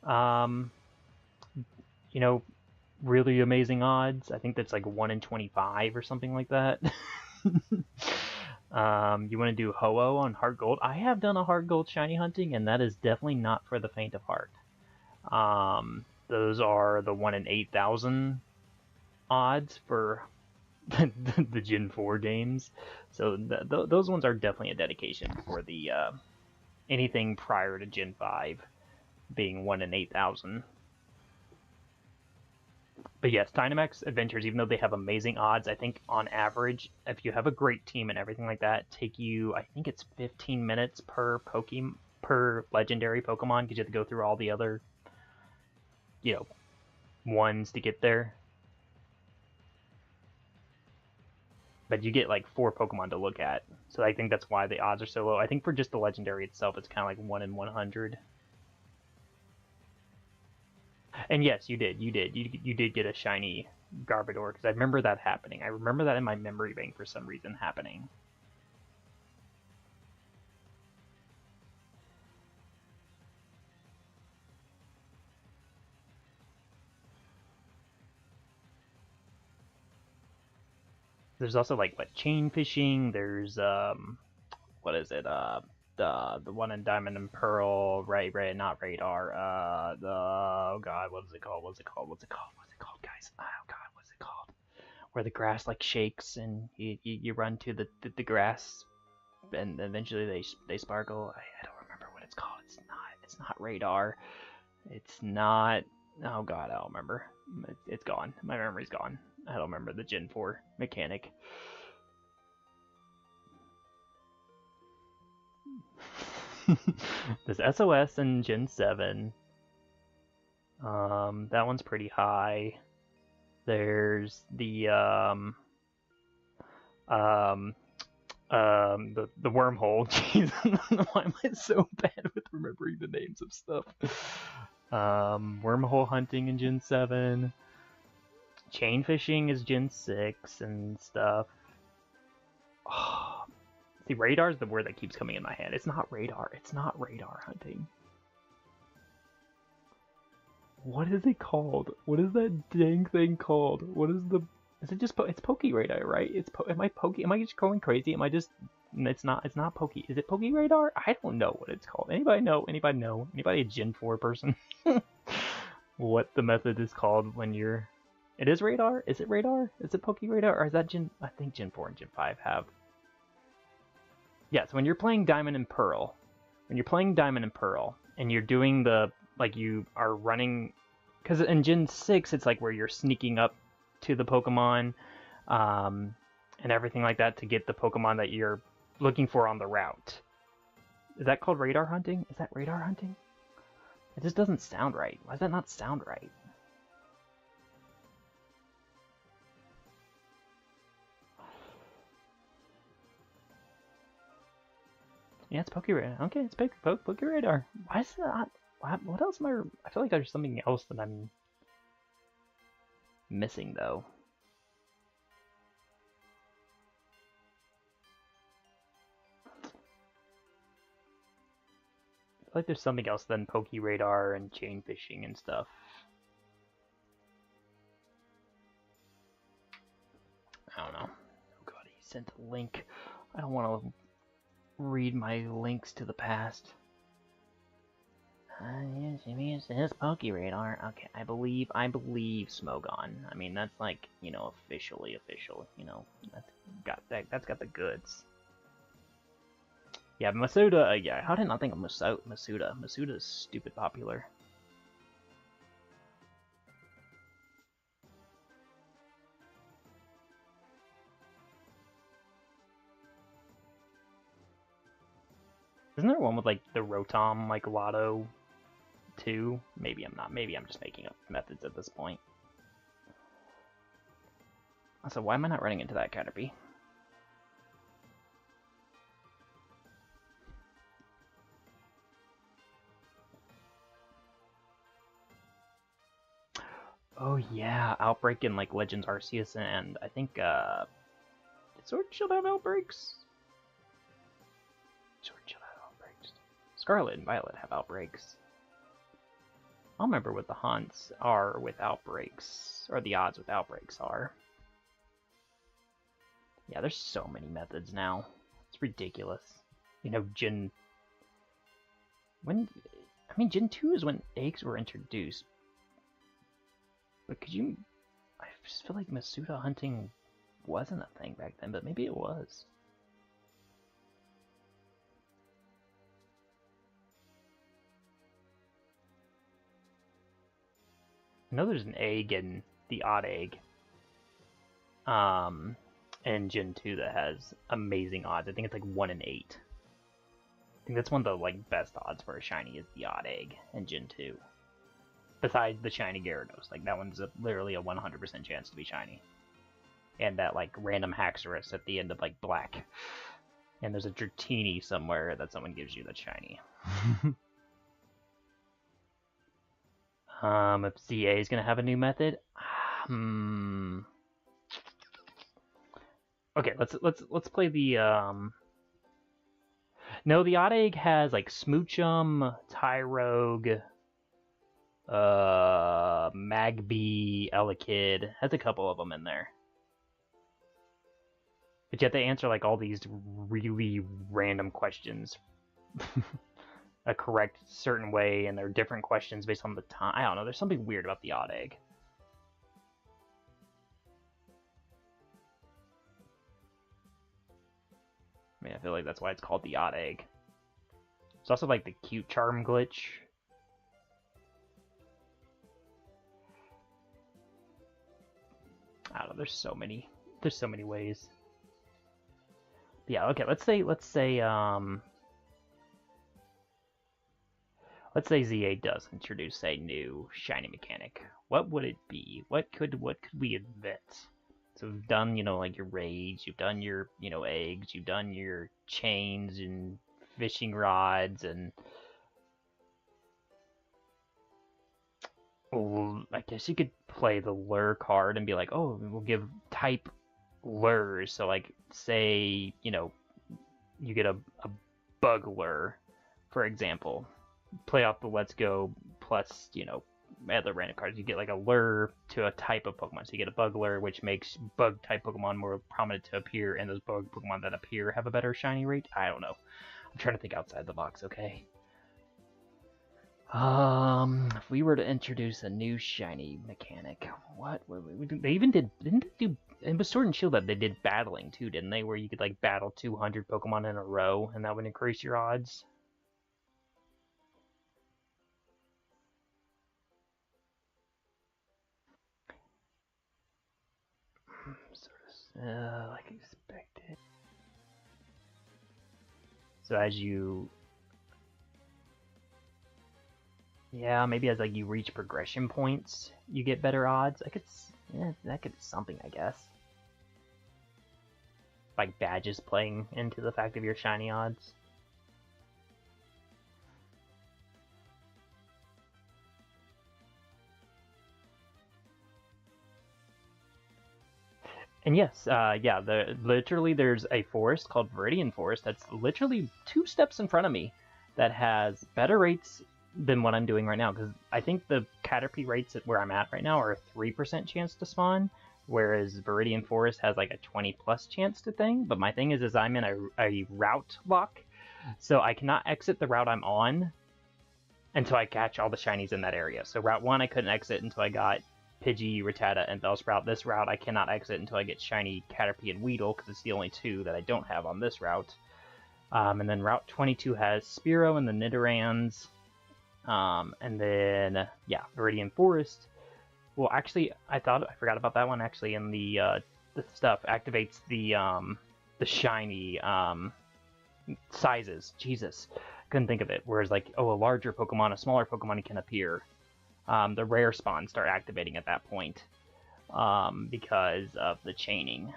you know, really amazing odds. I think that's like 1 in 25 or something like that. You want to do Ho-Oh on Heart Gold? I have done a Heart Gold shiny hunting, and that is definitely not for the faint of heart. Those are the 1 in 8,000 odds for the Gen 4 games. So those ones are definitely a dedication for the anything prior to Gen 5 being 1 in 8,000. But yes, Dynamax Adventures, even though they have amazing odds, I think on average, if you have a great team and everything like that, take you, I think it's 15 minutes per legendary Pokemon, because you have to go through all the other, you know, ones to get there. But you get like 4 Pokemon to look at, so I think that's why the odds are so low. I think for just the legendary itself, it's kind of like 1 in 100. And yes, you did get a shiny Garbodor, because I remember that happening. I remember that in my memory bank for some reason happening. There's also like what, chain fishing. There's what is it? The one in Diamond and Pearl, right? Not radar. The, oh god, what is it called? What's it called, guys? Oh god, what's it called? Where the grass like shakes and you run to the grass, and eventually they sparkle. I don't remember what it's called. It's not radar. It's not. Oh god, I don't remember. It's gone. My memory's gone. I don't remember the Gen 4 mechanic. There's SOS in Gen 7. That one's pretty high. There's the wormhole. Jeez, why am I so bad with remembering the names of stuff? Wormhole hunting in Gen 7. Chain fishing is Gen 6 and stuff. Oh, see, radar is the word that keeps coming in my head. It's not radar. It's not radar hunting. What is it called? What is that dang thing called? What is the... Is it just... It's Poke Radar, right? Am I just going crazy? Am I just... It's not Poke... Is it Poke Radar? I don't know what it's called. Anybody know? Anybody a Gen 4 person? What the method is called when you're... It is radar? Is it radar? Is it Poke Radar? Or is that Gen... I think Gen 4 and Gen 5 have... Yeah, so when you're playing Diamond and Pearl, and you're doing the... Like, you are running... Because in Gen 6, it's like where you're sneaking up to the Pokemon, and everything like that to get the Pokemon that you're looking for on the route. Is that called radar hunting? Is that radar hunting? It just doesn't sound right. Why does that not sound right? Yeah, it's Poke Radar. Okay, it's Poke Radar. Why is that? What else am I feel like there's something else that I'm missing, though. I feel like there's something else than Poke Radar and chain fishing and stuff. I don't know. Oh god, he sent a link. I don't want to read my links to the past. Yes, it says Poke Radar. Okay, I believe Smogon. I mean, that's like, you know, officially official. You know, that's got the goods. Yeah, Masuda. Yeah, how did I not think of Masuda? Masuda is stupid popular. Isn't there one with like the Rotom, like Lotto 2? Maybe I'm not. Maybe I'm just making up methods at this point. So why am I not running into that Caterpie? Oh yeah, Outbreak in like Legends Arceus, and I think did Sword Shield have outbreaks? Sword Shield have outbreaks. Scarlet and Violet have outbreaks. I'll remember what the haunts are with outbreaks, or the odds with outbreaks are. Yeah, there's so many methods now. It's ridiculous. You know, Gen 2 is when eggs were introduced. But could you... I just feel like Masuda hunting wasn't a thing back then, but maybe it was. I know there's an egg in the odd egg. In Gen 2 that has amazing odds. I think it's like 1 in 8. I think that's one of the like best odds for a shiny is the odd egg in Gen 2. Besides the shiny Gyarados, like that one's literally a 100% chance to be shiny. And that like random Haxorus at the end of like Black. And there's a Dratini somewhere that someone gives you that's shiny. If ZA is gonna have a new method, okay, let's play the No, the odd egg has like Smoochum, Tyrogue, Magby, Elekid. Has a couple of them in there. But you have to answer like all these really random questions a correct certain way, and they're different questions based on the time. I don't know, there's something weird about the odd egg. I mean, I feel like that's why it's called the odd egg. It's also like the cute charm glitch. I don't know, there's so many ways. But yeah, okay, let's say ZA does introduce a new shiny mechanic. What would it be? What could we invent? So we've done, you know, like your raids, you've done your, you know, eggs, you've done your chains and fishing rods, and well, I guess you could play the lure card and be like, oh, we'll give type lures. So like, say, you know, you get a bug lure, for example. Play off the Let's Go plus, you know, other random cards. You get like a lure to a type of Pokemon. So you get a bug lure, which makes bug type Pokemon more prominent to appear, and those bug Pokemon that appear have a better shiny rate. I don't know. I'm trying to think outside the box, okay? If we were to introduce a new shiny mechanic, what would we do? They even didn't they do, it was Sword and Shield that they did battling too, didn't they? Where you could like battle 200 Pokemon in a row, and that would increase your odds. Like expected. So as you, yeah, maybe as like you reach progression points, you get better odds. Yeah, that could be something, I guess. Like badges playing into the fact of your shiny odds. And yes, yeah, literally there's a forest called Viridian Forest that's literally 2 steps in front of me that has better rates than what I'm doing right now, because I think the Caterpie rates at where I'm at right now are a 3% chance to spawn, whereas Viridian Forest has like a 20+ chance to thing. But my thing is I'm in a route lock, so I cannot exit the route I'm on until I catch all the shinies in that area. So Route 1 I couldn't exit until I got Pidgey, Rattata, and Bellsprout. This route I cannot exit until I get shiny Caterpie and Weedle, because it's the only 2 that I don't have on this route. And then Route 22 has Spearow and the Nidorans. And then, yeah, Viridian Forest. Well, actually, I forgot about that one. Actually, in the stuff activates the shiny sizes. Jesus, couldn't think of it. Whereas like, oh, a larger Pokemon, a smaller Pokemon can appear. The rare spawns start activating at that point. because of the chaining.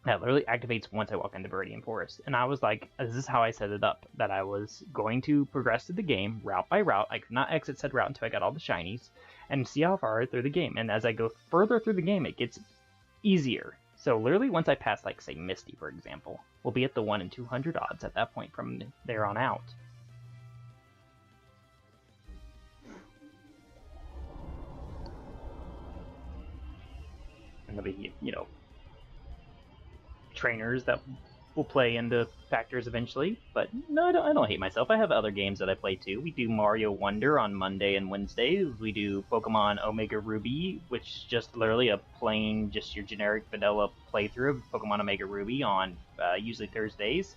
That literally activates once I walk into Viridian Forest. And I was like, this is how I set it up, that I was going to progress through the game, route by route. I could not exit said route until I got all the shinies, and see how far through the game. And as I go further through the game, it gets easier. So literally once I pass, like, say, Misty, for example, we'll be at the 1 in 200 odds at that point from there on out. And there'll be, you know, trainers that will play into factors eventually, but no, I don't hate myself. I have other games that I play too. We do Mario Wonder on Monday and Wednesdays. We do Pokemon Omega Ruby, which is just literally a plain, just your generic vanilla playthrough of Pokemon Omega Ruby on usually Thursdays.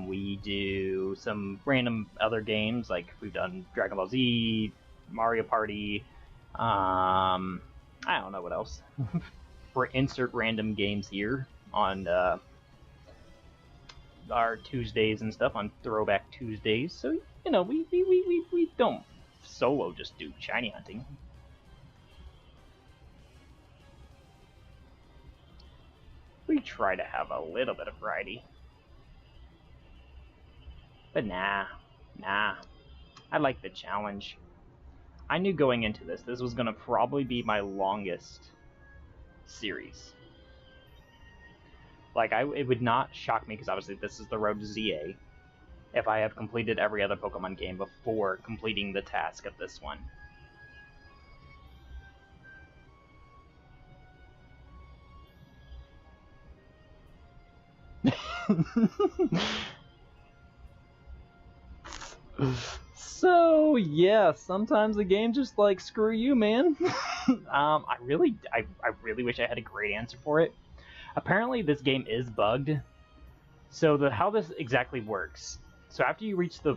We do some random other games, like we've done Dragon Ball Z, Mario Party, I don't know what else. For insert random games here on our Tuesdays and stuff, on Throwback Tuesdays. So, you know, we don't solo just do shiny hunting. We try to have a little bit of variety. But nah. I like the challenge. I knew going into this was going to probably be my longest series. Like, it would not shock me, because obviously this is the road to ZA, if I have completed every other Pokemon game before completing the task of this one. So yeah, sometimes the game just like, screw you, man. I really wish I had a great answer for it. Apparently this game is bugged. So how this exactly works. So after you reach the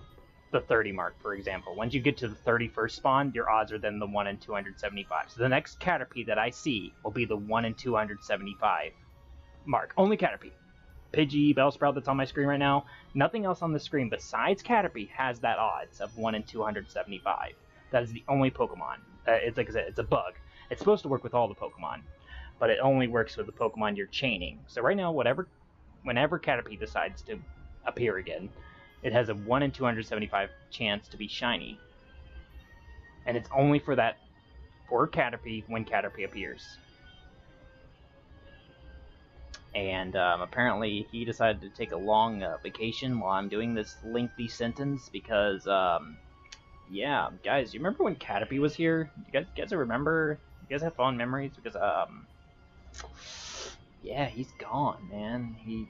30 mark, for example, once you get to the 31st spawn, your odds are then the 1 in 275. So the next Caterpie that I see will be the 1 in 275 mark. Only Caterpie. Pidgey, Bellsprout that's on my screen right now, nothing else on the screen besides Caterpie has that odds of 1 in 275. That is the only Pokemon. It's like I said, it's a bug. It's supposed to work with all the Pokemon, but it only works with the Pokemon you're chaining. So right now, whenever Caterpie decides to appear again, it has a 1 in 275 chance to be shiny. And it's only for Caterpie when Caterpie appears. And apparently he decided to take a long vacation while I'm doing this lengthy sentence, because, yeah, guys, you remember when Caterpie was here? You guys remember? You guys have fond memories? Because, yeah, he's gone, man. He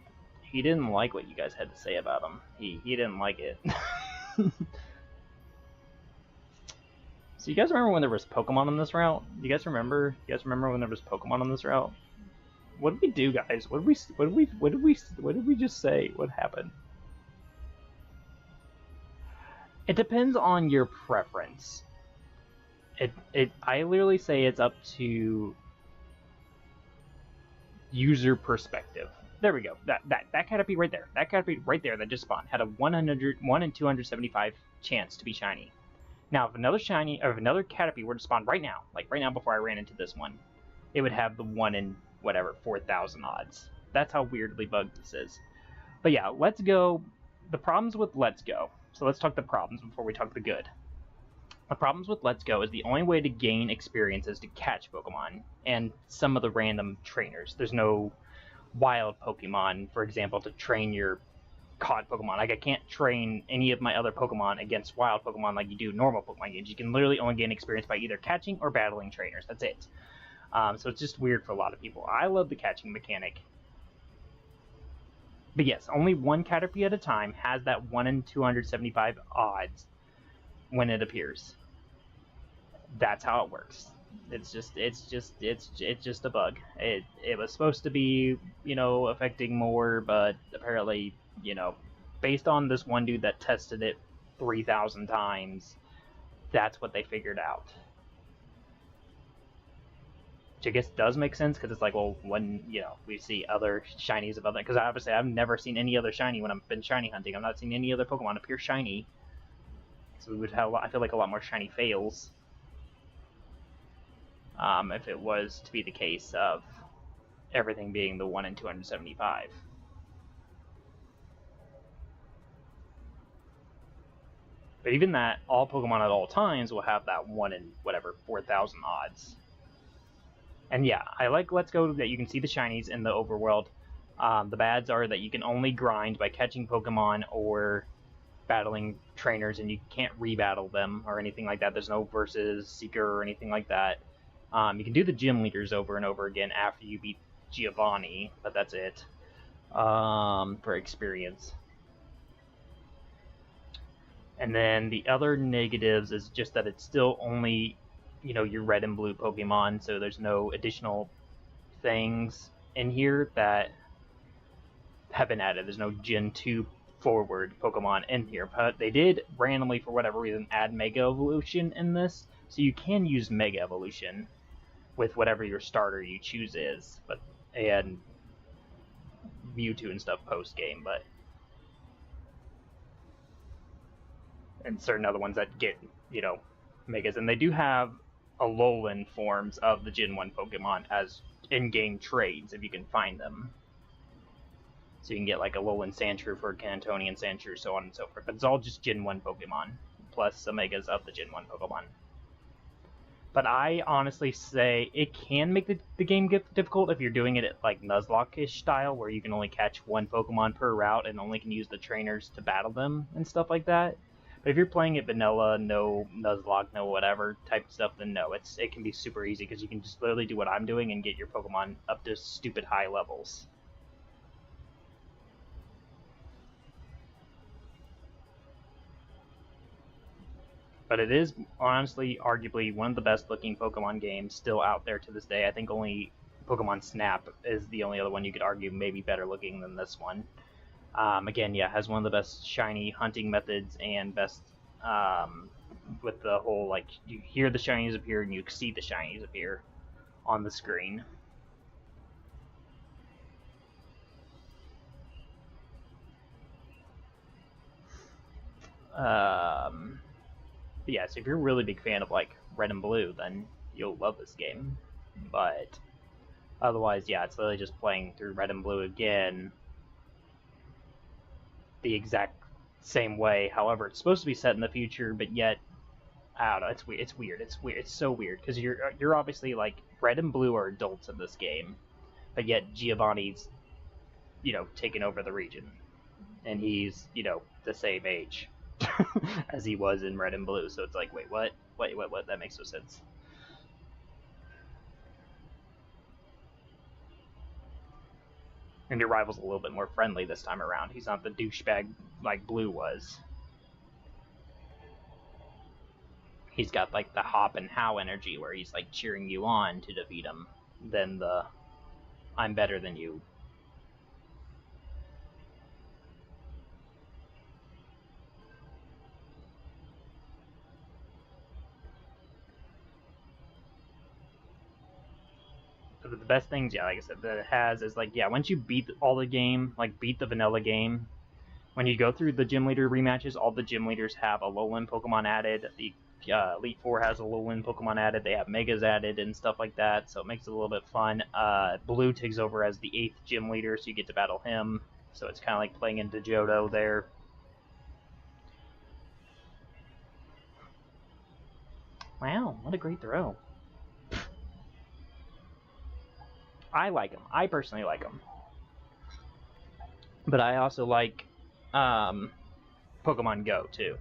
didn't like what you guys had to say about him. He didn't like it. So you guys remember when there was Pokemon on this route? You guys remember? You guys remember when there was Pokemon on this route? What did we do, guys? What did we just say? What happened? It depends on your preference. I literally say it's up to user perspective. There we go. That Caterpie right there. That Caterpie right there that just spawned had a 1 in 275 chance to be shiny. Now, if another Caterpie were to spawn right now, like right now before I ran into this one, it would have the 1 in whatever 4,000 odds. That's how weirdly bugged this is. But yeah, Let's Go. The problems with Let's Go. So let's talk the problems before we talk the good. The problems with Let's Go is the only way to gain experience is to catch Pokemon and some of the random trainers. There's no wild Pokemon, for example, to train your caught Pokemon. Like, I can't train any of my other Pokemon against wild Pokemon like you do normal Pokemon games. You can literally only gain experience by either catching or battling trainers. That's it. So it's just weird for a lot of people. I love the catching mechanic. But yes, only one Caterpie at a time has that 1 in 275 odds when it appears. That's how it works. It's just a bug. It was supposed to be, you know, affecting more, but apparently, you know, based on this one dude that tested it 3,000 times, that's what they figured out. Which I guess does make sense, because it's like, well, when, you know, we see other shinies of other, because obviously I've never seen any other shiny when I've been shiny hunting. I've not seen any other Pokemon appear shiny. So we would have, I feel like, a lot more shiny fails. if it was to be the case of everything being the 1 in 275. But even that, all Pokemon at all times will have that 1 in whatever 4,000 odds. And yeah, I like Let's Go that you can see the shinies in the overworld. The bads are that you can only grind by catching Pokemon or battling trainers, and you can't rebattle them or anything like that. There's no versus Seeker or anything like that. You can do the gym leaders over and over again after you beat Giovanni, but that's it for experience. And then the other negatives is just that it's still only, you know, your red and blue Pokemon, so there's no additional things in here that have been added. There's no Gen 2 forward Pokemon in here, but they did randomly, for whatever reason, add Mega Evolution in this, so you can use Mega Evolution with whatever your starter you choose is, but and Mewtwo and stuff post game, but and certain other ones that get, you know, Megas, and they do have Alolan forms of the Gen 1 Pokemon as in-game trades if you can find them. So you can get like Alolan Sandshrew for Cantonian Sandshrew, so on and so forth. But it's all just Gen 1 Pokemon, plus Omegas of the Gen 1 Pokemon. But I honestly say it can make the game get difficult if you're doing it at like Nuzlocke-ish style, where you can only catch one Pokemon per route and only can use the trainers to battle them and stuff like that. But if you're playing it vanilla, no Nuzlocke, no whatever type of stuff, then no, it can be super easy because you can just literally do what I'm doing and get your Pokemon up to stupid high levels. But it is honestly, arguably, one of the best looking Pokemon games still out there to this day. I think only Pokemon Snap is the only other one you could argue maybe better looking than this one. Again, yeah, has one of the best shiny hunting methods and best with the whole, like, you hear the shinies appear and you see the shinies appear on the screen. But yeah, so if you're a really big fan of like Red and Blue, then you'll love this game. But otherwise, yeah, it's literally just playing through Red and Blue again the exact same way. However, it's supposed to be set in the future, but yet I don't know. It's weird. It's weird. It's weird. It's so weird because you're obviously like Red and Blue are adults in this game, but yet Giovanni's, you know, taking over the region, and he's, you know, the same age as he was in Red and Blue. So it's like, wait, what? Wait, what? That makes no sense. And your rival's a little bit more friendly this time around. He's not the douchebag like Blue was. He's got like the hop and how energy where he's like cheering you on to defeat him than the I'm better than you. The best things, yeah, like I said, that it has is like, yeah, once you beat all the game, like beat the vanilla game, when you go through the gym leader rematches, all the gym leaders have Alolan Pokemon added. The Elite Four has Alolan Pokemon added. They have Megas added and stuff like that, so it makes it a little bit fun. Blue takes over as the 8th gym leader, so you get to battle him. So it's kind of like playing into Johto there. Wow, what a great throw. I like them. I personally like them. But I also like Pokemon Go, too.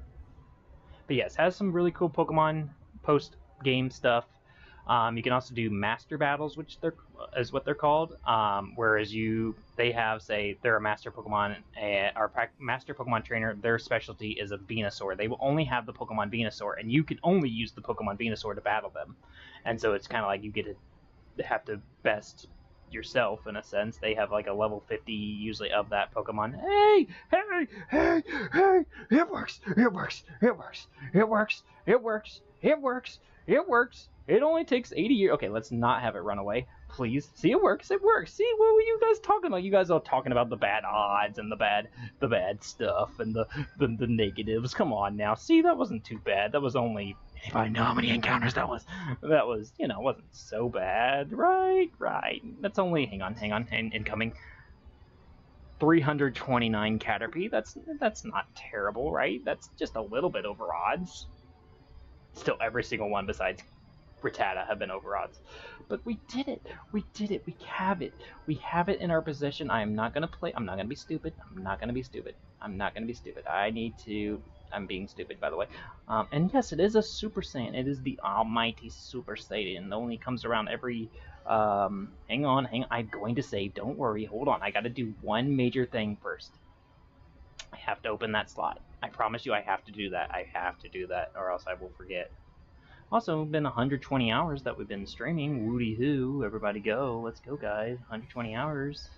But yes, has some really cool Pokemon post-game stuff. You can also do Master Battles, which is what they're called. Whereas they have, say, they're a Master Pokemon, or Master Pokemon Trainer, their specialty is a Venusaur. They will only have the Pokemon Venusaur, and you can only use the Pokemon Venusaur to battle them. And so it's kind of like you get to have to best yourself in a sense. They have like a level 50 usually of that Pokemon. Hey, it works, it works, it works, it works, it works, it works, it works. It only takes 80 years. Okay, let's not have it run away, please. See, it works, it works. See, what were you guys talking about? You guys are talking about the bad odds and the bad stuff and the negatives. Come on now. See, that wasn't too bad. That was only Anybody know how many encounters that was? That was, you know, wasn't so bad. Right. That's only, hang on, incoming. 329 Caterpie. That's not terrible, right? That's just a little bit over odds. Still, every single one besides Rattata have been over odds. But we did it. We did it. We have it. We have it in our possession. I am not going to play. I'm not going to be stupid. I'm not going to be stupid. I'm not going to be stupid. I need to... I'm being stupid, by the way. And yes, it is a Super Saiyan. It is the almighty Super Saiyan. It only comes around every... hang on. I'm going to save. Don't worry. Hold on. I got to do one major thing first. I have to open that slot. I promise you I have to do that. I have to do that, or else I will forget. Also, it's been 120 hours that we've been streaming. Woody hoo, everybody go. Let's go, guys. 120 hours.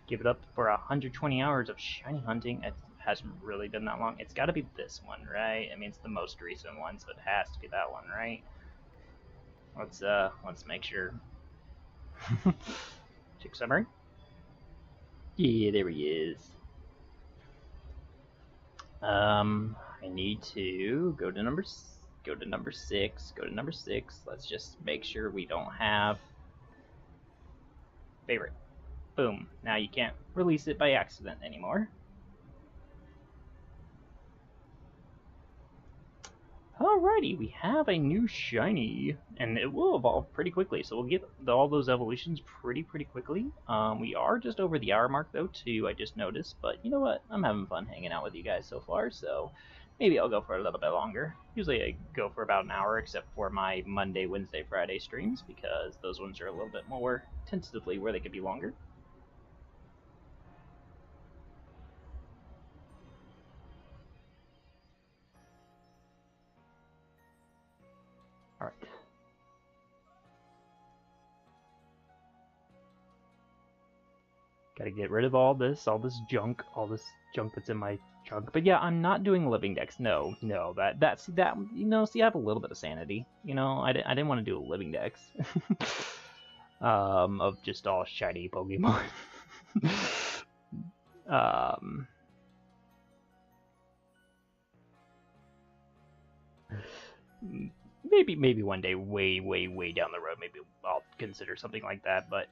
Give it up for 120 hours of shiny hunting. It hasn't really been that long. It's got to be this one, right? I mean, it's the most recent one, so it has to be that one, right? Let's make sure. Check summary. Yeah, there he is. I need to go to number 6. Go to number 6. Let's just make sure we don't have favorite. Boom. Now you can't release it by accident anymore. Alrighty, we have a new shiny, and it will evolve pretty quickly, so we'll get all those evolutions pretty quickly. We are just over the hour mark, though, too, I just noticed, but you know what? I'm having fun hanging out with you guys so far, so maybe I'll go for a little bit longer. Usually I go for about an hour, except for my Monday, Wednesday, Friday streams, because those ones are a little bit more tentatively where they could be longer. Alright. Gotta get rid of all this junk that's in my trunk. But yeah, I'm not doing living dex. No, that's that. You know, see, I have a little bit of sanity. You know, I didn't want to do a living dex. Of just all shiny Pokemon. Maybe one day, way down the road, maybe I'll consider something like that. But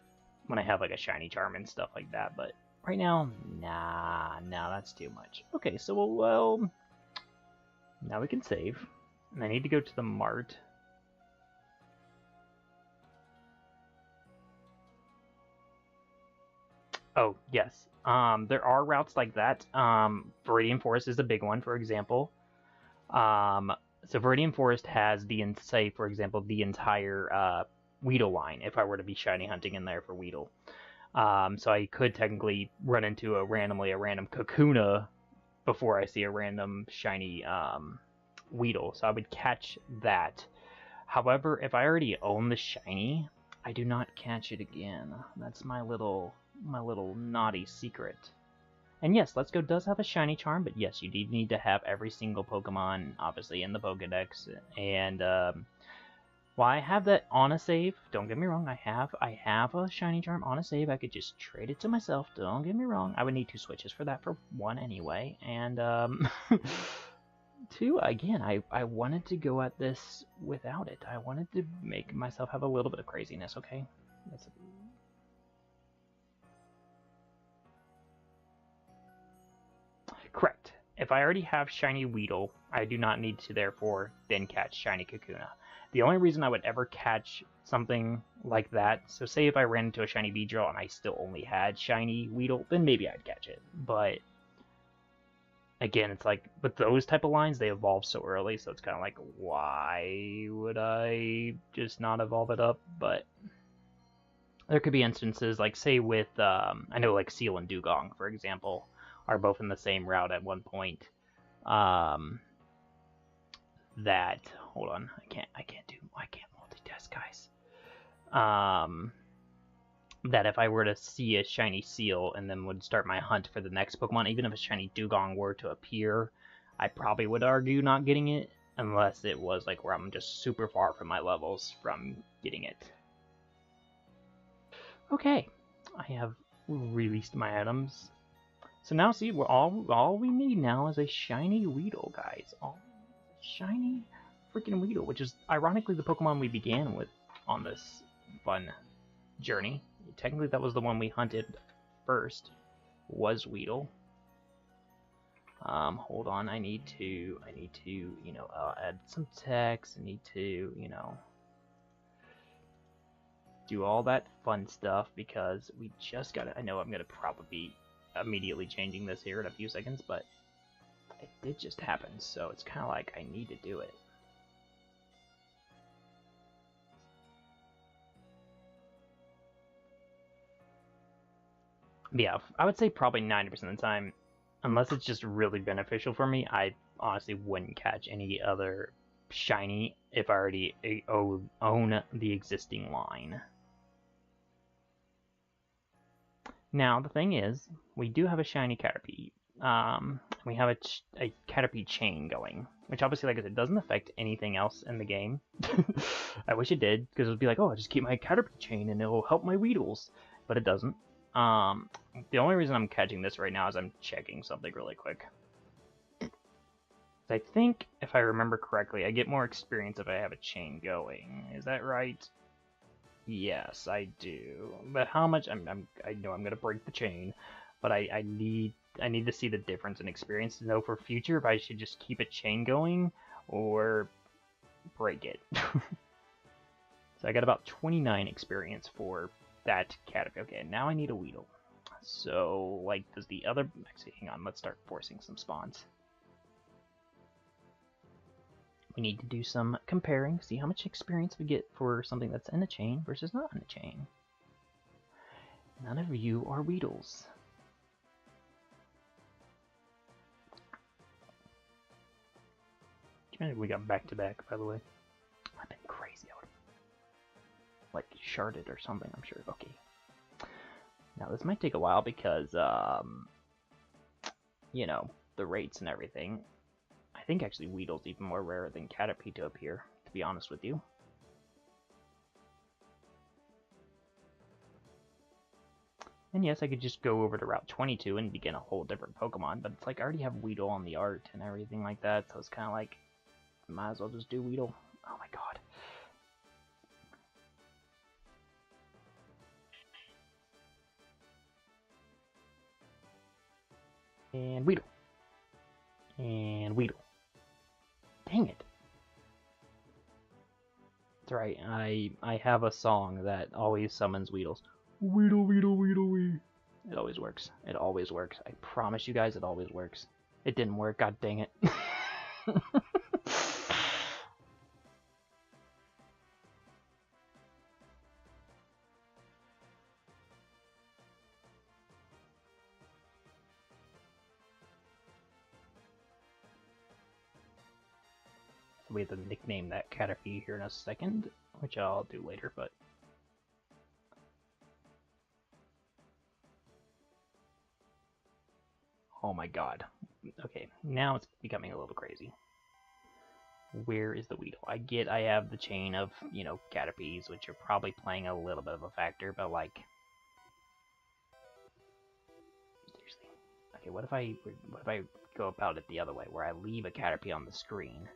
when I have like a shiny charm and stuff like that. But right now, nah, that's too much. Okay, so well, now we can save, and I need to go to the mart. Oh yes, there are routes like that. Viridian Forest is a big one, for example. So Viridian Forest has say, for example, the entire Weedle line, if I were to be shiny hunting in there for Weedle. So I could technically run into a random Kakuna before I see a random shiny Weedle. So I would catch that. However, if I already own the shiny, I do not catch it again. That's my little naughty secret. And yes, Let's Go does have a shiny charm, but yes, you do need to have every single Pokemon, obviously, in the Pokedex. And, well, I have that on a save. Don't get me wrong, I have a shiny charm on a save. I could just trade it to myself. Don't get me wrong. I would need 2 switches for that, for 1 anyway. And, 2, again, I wanted to go at this without it. I wanted to make myself have a little bit of craziness, okay? Correct. If I already have shiny Weedle, I do not need to therefore then catch shiny Kakuna. The only reason I would ever catch something like that, so say if I ran into a shiny Beedrill and I still only had shiny Weedle, then maybe I'd catch it. But again, it's like, with those type of lines, they evolve so early, so it's kind of like, why would I just not evolve it up? But there could be instances, like say with, I know like Seal and Dugong, for example, are both in the same route at one point. That, hold on, I can't multitask, guys. That if I were to see a shiny Seal and then would start my hunt for the next Pokemon, even if a shiny Dugong were to appear, I probably would argue not getting it, unless it was like where I'm just super far from my levels from getting it. Okay, I have released my items. So now, see, all we need now is a shiny Weedle, guys. Shiny freaking Weedle, which is ironically the Pokemon we began with on this fun journey. Technically, that was the one we hunted first, was Weedle. Hold on, I need to, you know, add some text. I need to, you know, do all that fun stuff because we just got it. I know I'm gonna probably be immediately changing this here in a few seconds, but it did just happen, so it's kind of like I need to do it. Yeah, I would say probably 90% of the time, unless it's just really beneficial for me, I honestly wouldn't catch any other shiny if I already own the existing line. Now, the thing is, we do have a shiny Caterpie. We have a Caterpie chain going, which obviously, like I said, doesn't affect anything else in the game. I wish it did, because it would be like, oh, I just keep my Caterpie chain and it'll help my Weedles, but it doesn't. The only reason I'm catching this right now is I'm checking something really quick. I think, if I remember correctly, I get more experience if I have a chain going. Is that right? Yes, I do. But how much? I know I'm gonna break the chain, but I need to see the difference in experience to know for future if I should just keep a chain going or break it. So I got about 29 experience for that Caterpie. Okay, now I need a Weedle. So, like, does the other... Actually, hang on, let's start forcing some spawns. We need to do some comparing, see how much experience we get for something that's in a chain versus not in a chain. None of you are Weedles. We got back-to-back, by the way. I've been crazy. I would have, like, sharded or something, I'm sure. Okay. Now, this might take a while because, you know, the rates and everything. I think actually Weedle's even more rare than Caterpie to appear, to be honest with you. And yes, I could just go over to Route 22 and begin a whole different Pokemon, but it's like I already have Weedle on the art and everything like that, so it's kind of like, might as well just do Weedle. Oh my god. And Weedle. And Weedle. Dang it. That's right, I have a song that always summons Weedles. Weedle, Weedle, Weedle, Wee. It always works. It always works. I promise you guys it always works. It didn't work, god dang it. We have to nickname that Caterpie here in a second, which I'll do later, but... Oh my god. Okay, now it's becoming a little crazy. Where is the Weedle? I have the chain of, you know, Caterpies, which are probably playing a little bit of a factor, but like... Seriously. Okay, what if I go about it the other way, where I leave a Caterpie on the screen?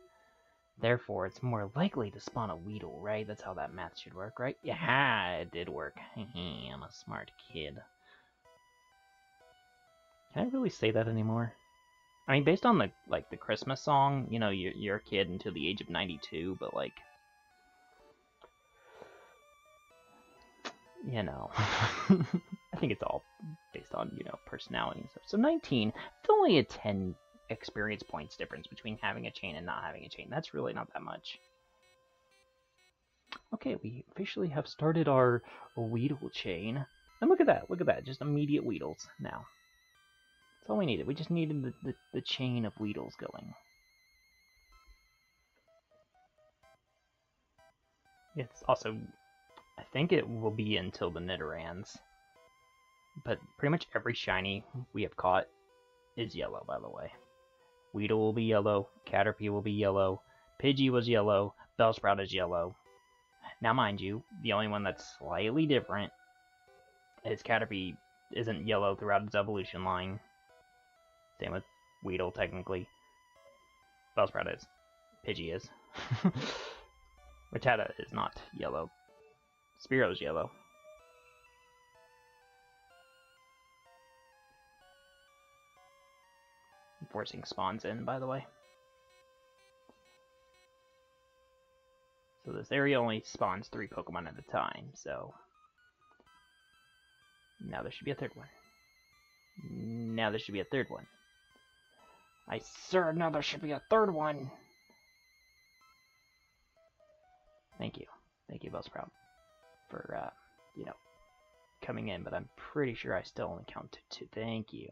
Therefore, it's more likely to spawn a Weedle, right? That's how that math should work, right? Yeah, it did work. I'm a smart kid. Can I really say that anymore? I mean, based on the Christmas song, you know, you're a kid until the age of 92, but like, you know, I think it's all based on, you know, personality and stuff. So 19, it's only a 10 experience points difference between having a chain and not having a chain. That's really not that much. Okay, we officially have started our Weedle chain. And look at that, just immediate Weedles now. That's all we needed. We just needed the chain of Weedles going. It's also, I think it will be until the Nidorans. But pretty much every shiny we have caught is yellow, by the way. Weedle will be yellow, Caterpie will be yellow, Pidgey was yellow, Bellsprout is yellow. Now mind you, the only one that's slightly different is Caterpie isn't yellow throughout its evolution line. Same with Weedle, technically. Bellsprout is. Pidgey is. Rattata is not yellow. Spearo's yellow. Forcing spawns in, by the way. So this area only spawns 3 Pokemon at a time, so... Now there should be a third one. Now there should be a third one. I swear, now there should be a third one! Thank you. Thank you, Bellsprout, for, you know, coming in, but I'm pretty sure I still only count to 2. Thank you.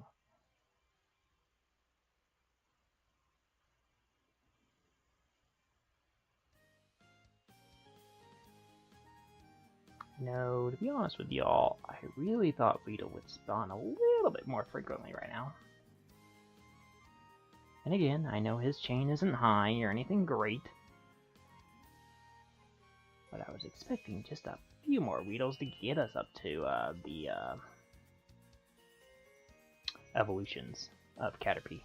No, to be honest with y'all, I really thought Weedle would spawn a little bit more frequently right now. And again, I know his chain isn't high or anything great, but I was expecting just a few more Weedles to get us up to the evolutions of Caterpie.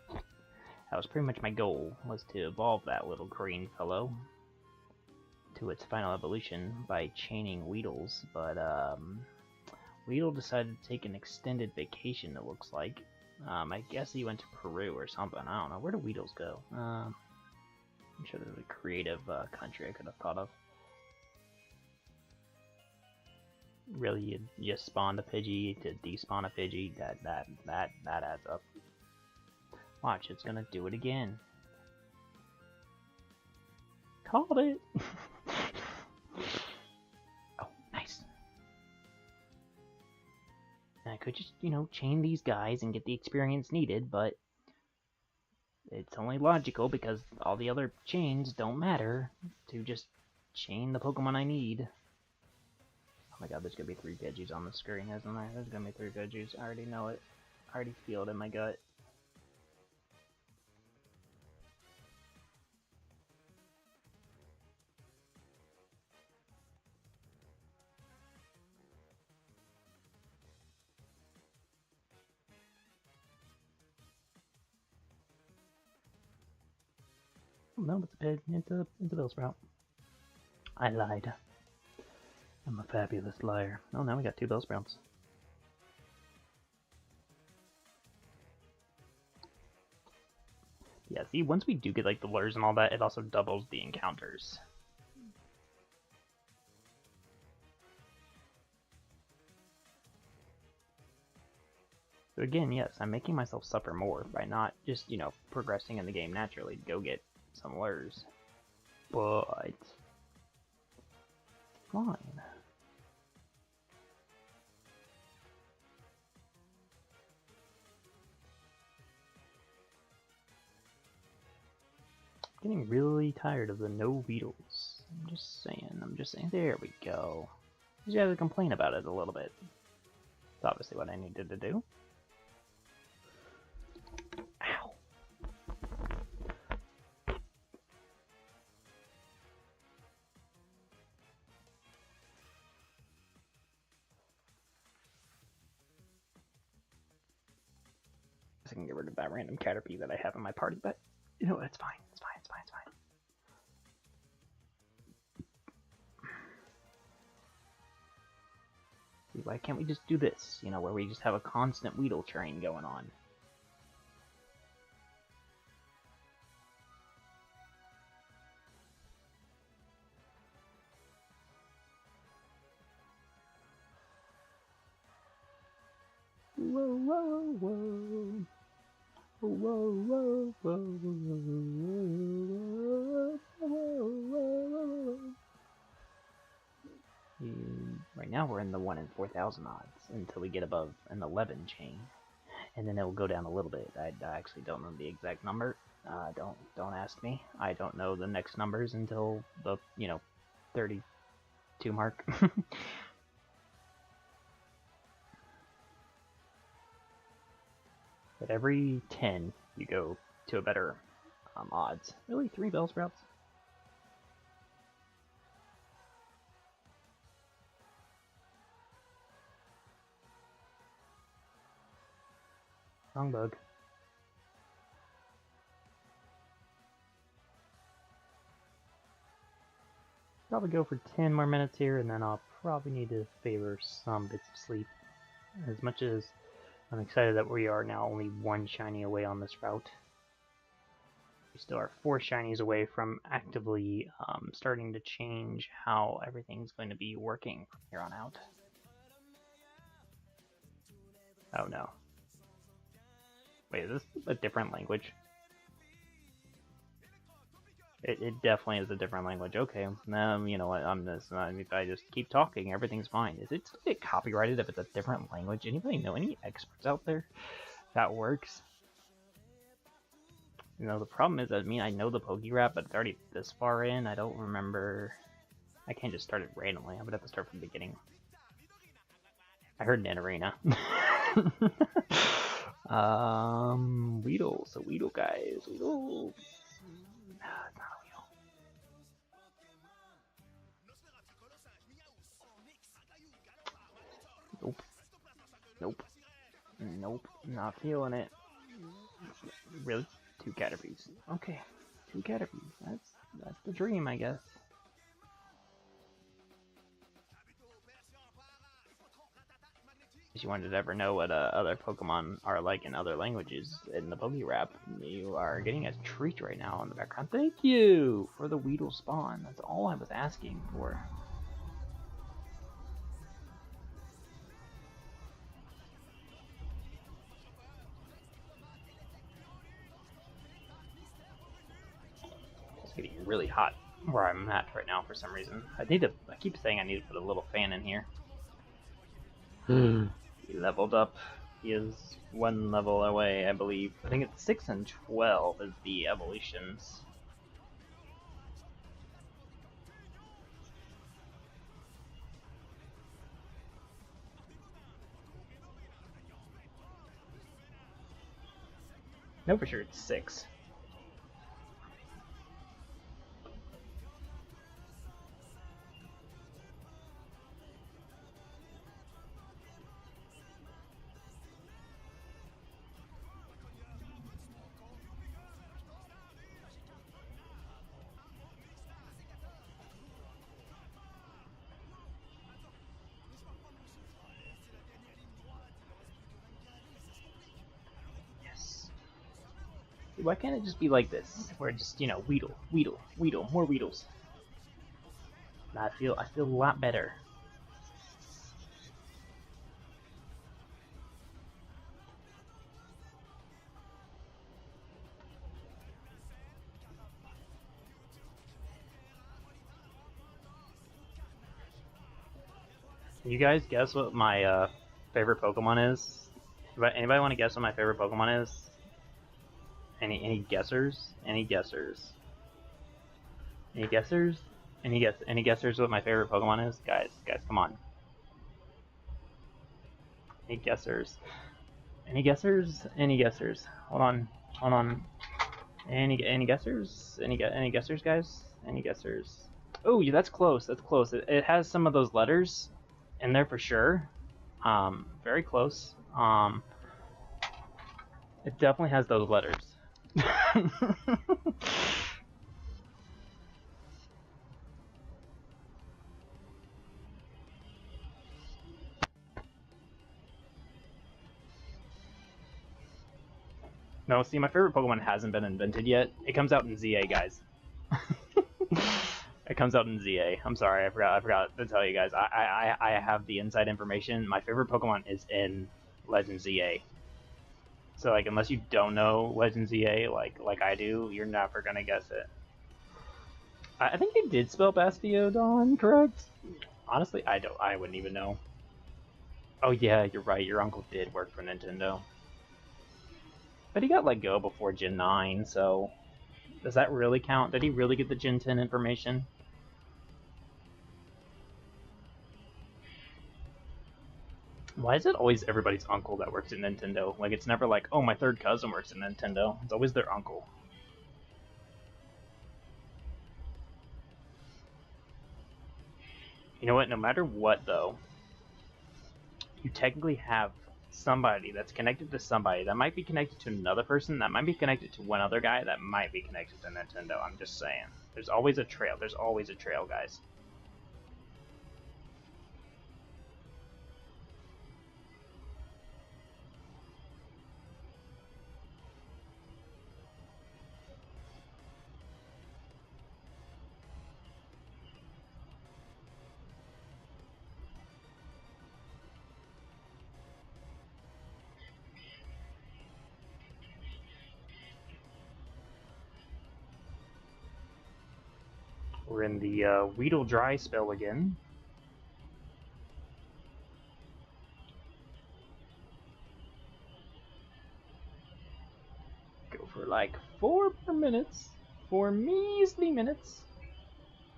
That was pretty much my goal, was to evolve that little green fellow to its final evolution by chaining Weedles, but Weedle decided to take an extended vacation, it looks like. I guess he went to Peru or something, I don't know. Where do Weedles go? I'm sure there's a creative country I could have thought of. Really, you just spawned a Pidgey to despawn a Pidgey? That adds up. Watch, it's gonna do it again. Called it! Oh, nice. And I could just, you know, chain these guys and get the experience needed, but it's only logical because all the other chains don't matter to just chain the Pokemon I need. Oh my god, there's gonna be 3 Pidgeys on the screen, isn't there? There's gonna be 3 Pidgeys. I already know it. I already feel it in my gut. No, it's a pig. It's a Bellsprout. I lied. I'm a fabulous liar. Oh, now we got 2 Bellsprouts. Yeah, see, once we do get, like, the lures and all that, it also doubles the encounters. So again, yes, I'm making myself suffer more by not just, you know, progressing in the game naturally to go get some lures. But... fine. Getting really tired of the no Beetles. I'm just saying, there we go. Just have to complain about it a little bit. It's obviously what I needed to do. Ow. I can get rid of that random Caterpie that I have in my party, but you know what, it's fine. It's fine. See, why can't we just do this? You know, where we just have a constant Weedle train going on. Whoa, whoa, whoa. Whoa, whoa, whoa, whoa. Right now we're in the 1 in 4,000 odds until we get above an 11 chain, and then it will go down a little bit. I actually don't know the exact number. Don't ask me. I don't know the next numbers until the 32 mark. But every 10, you go to a better odds. Really, 3 Bellsprouts? Wrong bug. probably go for 10 more minutes here, and then I'll probably need to favor some bits of sleep. As much as I'm excited that we are now only one shiny away on this route, we still are 4 shinies away from actively starting to change how everything's going to be working from here on out. Oh no. Wait, is this a different language? It definitely is a different language. Okay, you know what, if I just keep talking, everything's fine. Is it still get copyrighted if it's a different language? Anybody know any experts out there that works? You know, the problem is, I know the Pokérap, but it's already this far in, I don't remember. I can't just start it randomly, I would have to start from the beginning. I heard Nanarena. Weedle, so Weedle guys, Weedle. It's not a Weedle. Nope. Nope. Nope. Not feeling it. Really? 2 Caterpies. Okay. 2 Caterpies. That's the dream, I guess. If you wanted to ever know what other Pokemon are like in other languages in the Pokérap, you are getting a treat right now in the background. Thank you for the Weedle spawn. That's all I was asking for. It's getting really hot where I'm at right now for some reason. I keep saying I need to put a little fan in here. He leveled up. He is 1 level away, I believe. I think it's 6 and 12 is the evolutions. No, for sure it's 6. Why can't it just be like this? Where it just, you know, Weedle, Weedle, Weedle, more Weedles. I feel a lot better. Can you guys guess what my favorite Pokemon is? Anybody want to guess what my favorite Pokemon is? Any guessers? Any guessers? Any guessers? Any guessers what my favorite Pokemon is? Guys, come on. Any guessers? Any guessers? Any guessers? Hold on. Any guessers? Any guessers, guys? Any guessers? Oh, yeah, that's close. That's close. It has some of those letters in there for sure. Very close. It definitely has those letters. No, see, my favorite Pokemon hasn't been invented yet. It comes out in ZA, guys. It comes out in ZA. I'm sorry, I forgot to tell you guys. I have the inside information. My favorite Pokemon is in Legend ZA. So, like, unless you don't know Legend ZA, like I do, you're never gonna guess it. I think they did spell Bastiodon, correct? Honestly, I wouldn't even know. Oh yeah, you're right. Your uncle did work for Nintendo. But he got let go before Gen 9, so does that really count? Did he really get the Gen 10 information? Why is it always everybody's uncle that works at Nintendo? Like, it's never like, oh, my third cousin works at Nintendo. It's always their uncle. You know what? No matter what, though, you technically have somebody that's connected to somebody that might be connected to another person, that might be connected to one other guy, that might be connected to Nintendo. I'm just saying. There's always a trail. There's always a trail, guys. We're in the Weedle dry spell again. Go for like 4 more minutes, 4 measly minutes,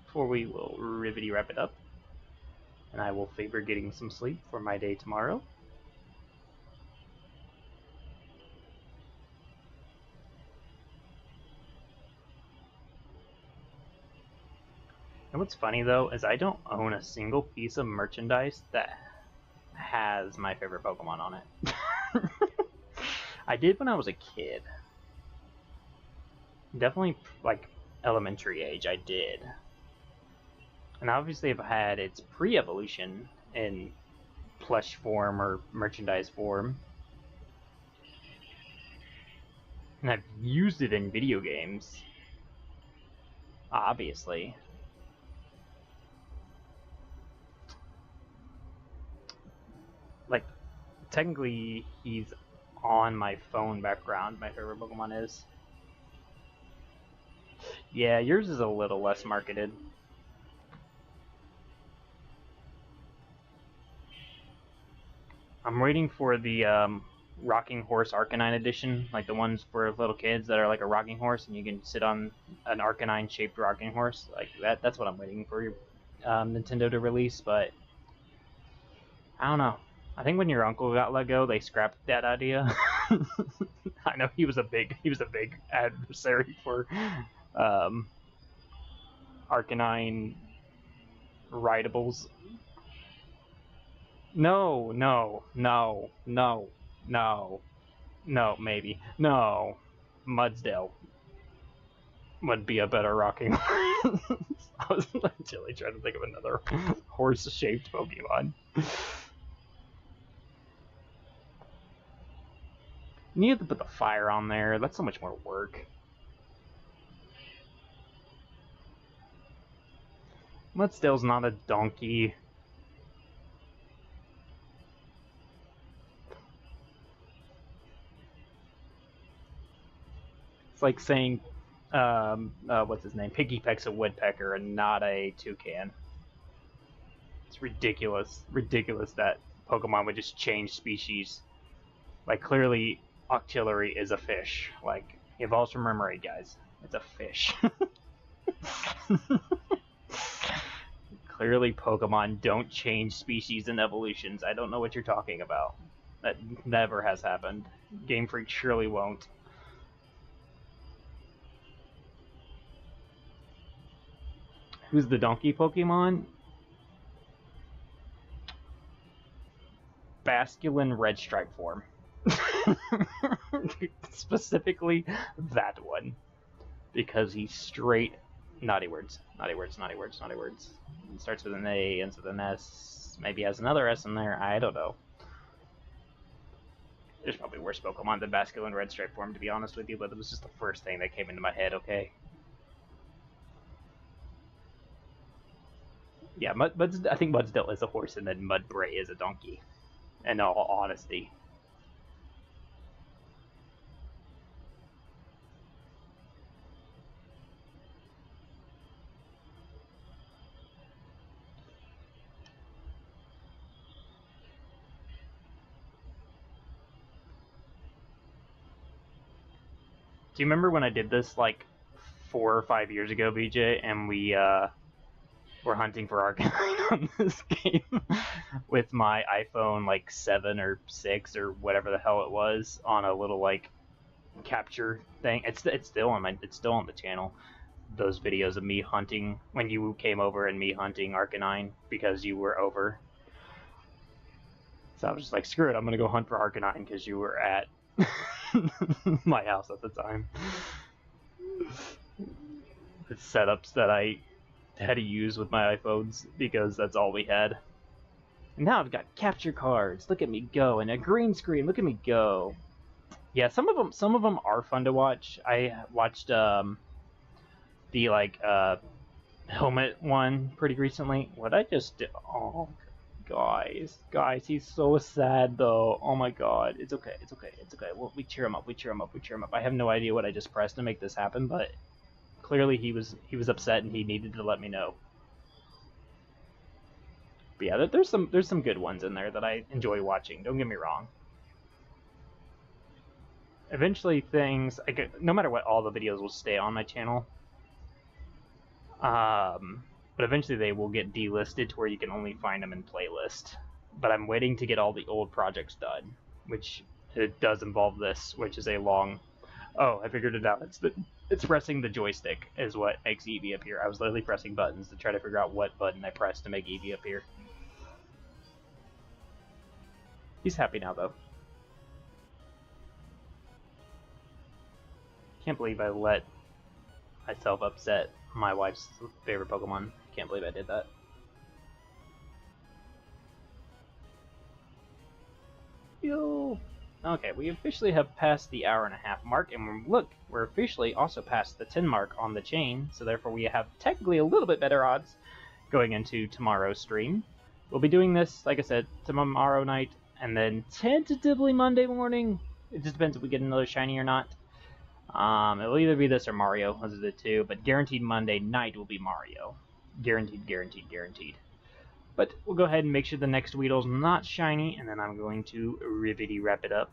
before we will ribbity wrap it up. And I will favor getting some sleep for my day tomorrow. And what's funny though is I don't own a single piece of merchandise that has my favorite Pokemon on it. I did when I was a kid. Definitely like elementary age, I did. And obviously I've had its pre-evolution in plush form or merchandise form. And I've used it in video games. Obviously. Like, technically he's on my phone background, my favorite Pokemon is. Yeah, yours is a little less marketed. I'm waiting for the Rocking Horse Arcanine edition, like the ones for little kids that are like a rocking horse and you can sit on an Arcanine shaped rocking horse. Like that's what I'm waiting for Nintendo to release, but I don't know. I think when your uncle got let go, they scrapped that idea. I know he was a big adversary for Arcanine rideables. No, maybe. No. Mudsdale would be a better rocking horse. I was literally trying to think of another horse-shaped Pokemon. You have to put the fire on there. That's so much more work. Mudsdale's not a donkey. It's like saying, what's his name? Piggy Peck's a woodpecker and not a toucan. It's ridiculous. Ridiculous that Pokemon would just change species. Like, clearly, Octillery is a fish. Like, he evolves from Remoraid, guys. It's a fish. Clearly, Pokemon don't change species in evolutions. I don't know what you're talking about. That never has happened. Game Freak surely won't. Who's the donkey Pokemon? Basculin Red Stripe form. Specifically that one. Because he's straight naughty words. Naughty words, naughty words, naughty words. It starts with an A, ends with an S. Maybe has another S in there. I don't know. There's probably worse Pokemon than Basculin Red Stripe form, to be honest with you, but it was just the first thing that came into my head, okay? Yeah, I think Mudsdale is a horse, and then Mudbray is a donkey. In all honesty. Do you remember when I did this like 4 or 5 years ago, BJ, and we were hunting for Arcanine on this game with my iPhone like 7 or 6 or whatever the hell it was on a little like capture thing. It's still on the channel. Those videos of me hunting when you came over and me hunting Arcanine because you were over. So I was just like, screw it, I'm gonna go hunt for Arcanine because you were at my house at the time. The setups that I had to use with my iPhones because that's all we had. And now I've got capture cards. Look at me go, and a green screen. Look at me go. Yeah, some of them are fun to watch. I watched the like helmet one pretty recently. What I just did. Oh, guys, he's so sad though. Oh my god, it's okay. Well, we cheer him up. I have no idea what I just pressed to make this happen, but clearly he was upset and he needed to let me know. But yeah, there's some good ones in there that I enjoy watching. Don't get me wrong. Eventually, no matter what, all the videos will stay on my channel. But eventually they will get delisted to where you can only find them in playlist. But I'm waiting to get all the old projects done, which it does involve this, which is a long. Oh, I figured it out. It's pressing the joystick is what makes Eevee appear. I was literally pressing buttons to try to figure out what button I pressed to make Eevee appear. He's happy now, though. Can't believe I let myself upset my wife's favorite Pokemon. Can't believe I did that. Yo! Okay, we officially have passed the hour-and-a-half mark, and look, we're officially also past the 10 mark on the chain, so therefore we have technically a little bit better odds going into tomorrow's stream. We'll be doing this, like I said, tomorrow night, and then tentatively Monday morning. It just depends if we get another shiny or not. It'll either be this or Mario, those are the two, but guaranteed Monday night will be Mario. Guaranteed, guaranteed, guaranteed. But we'll go ahead and make sure the next Weedle's not shiny, and then I'm going to ribbity wrap it up.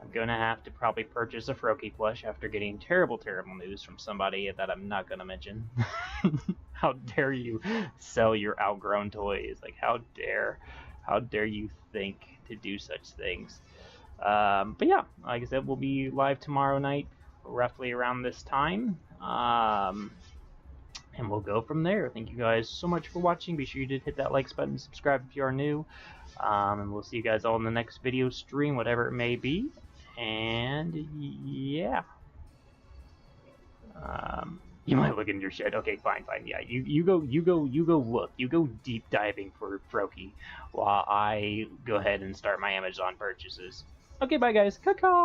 I'm going to have to probably purchase a Froakie plush after getting terrible, terrible news from somebody that I'm not going to mention. How dare you sell your outgrown toys? Like, how dare you think to do such things? But yeah, like I said, we'll be live tomorrow night, roughly around this time. And we'll go from there. Thank you guys so much for watching. Be sure you did hit that like button, subscribe if you are new. And we'll see you guys all in the next video stream, whatever it may be. And yeah. You might look in your shed. Okay, fine. Yeah, you go look. You go deep diving for Froakie while I go ahead and start my Amazon purchases. Okay, bye guys. Caw-caw.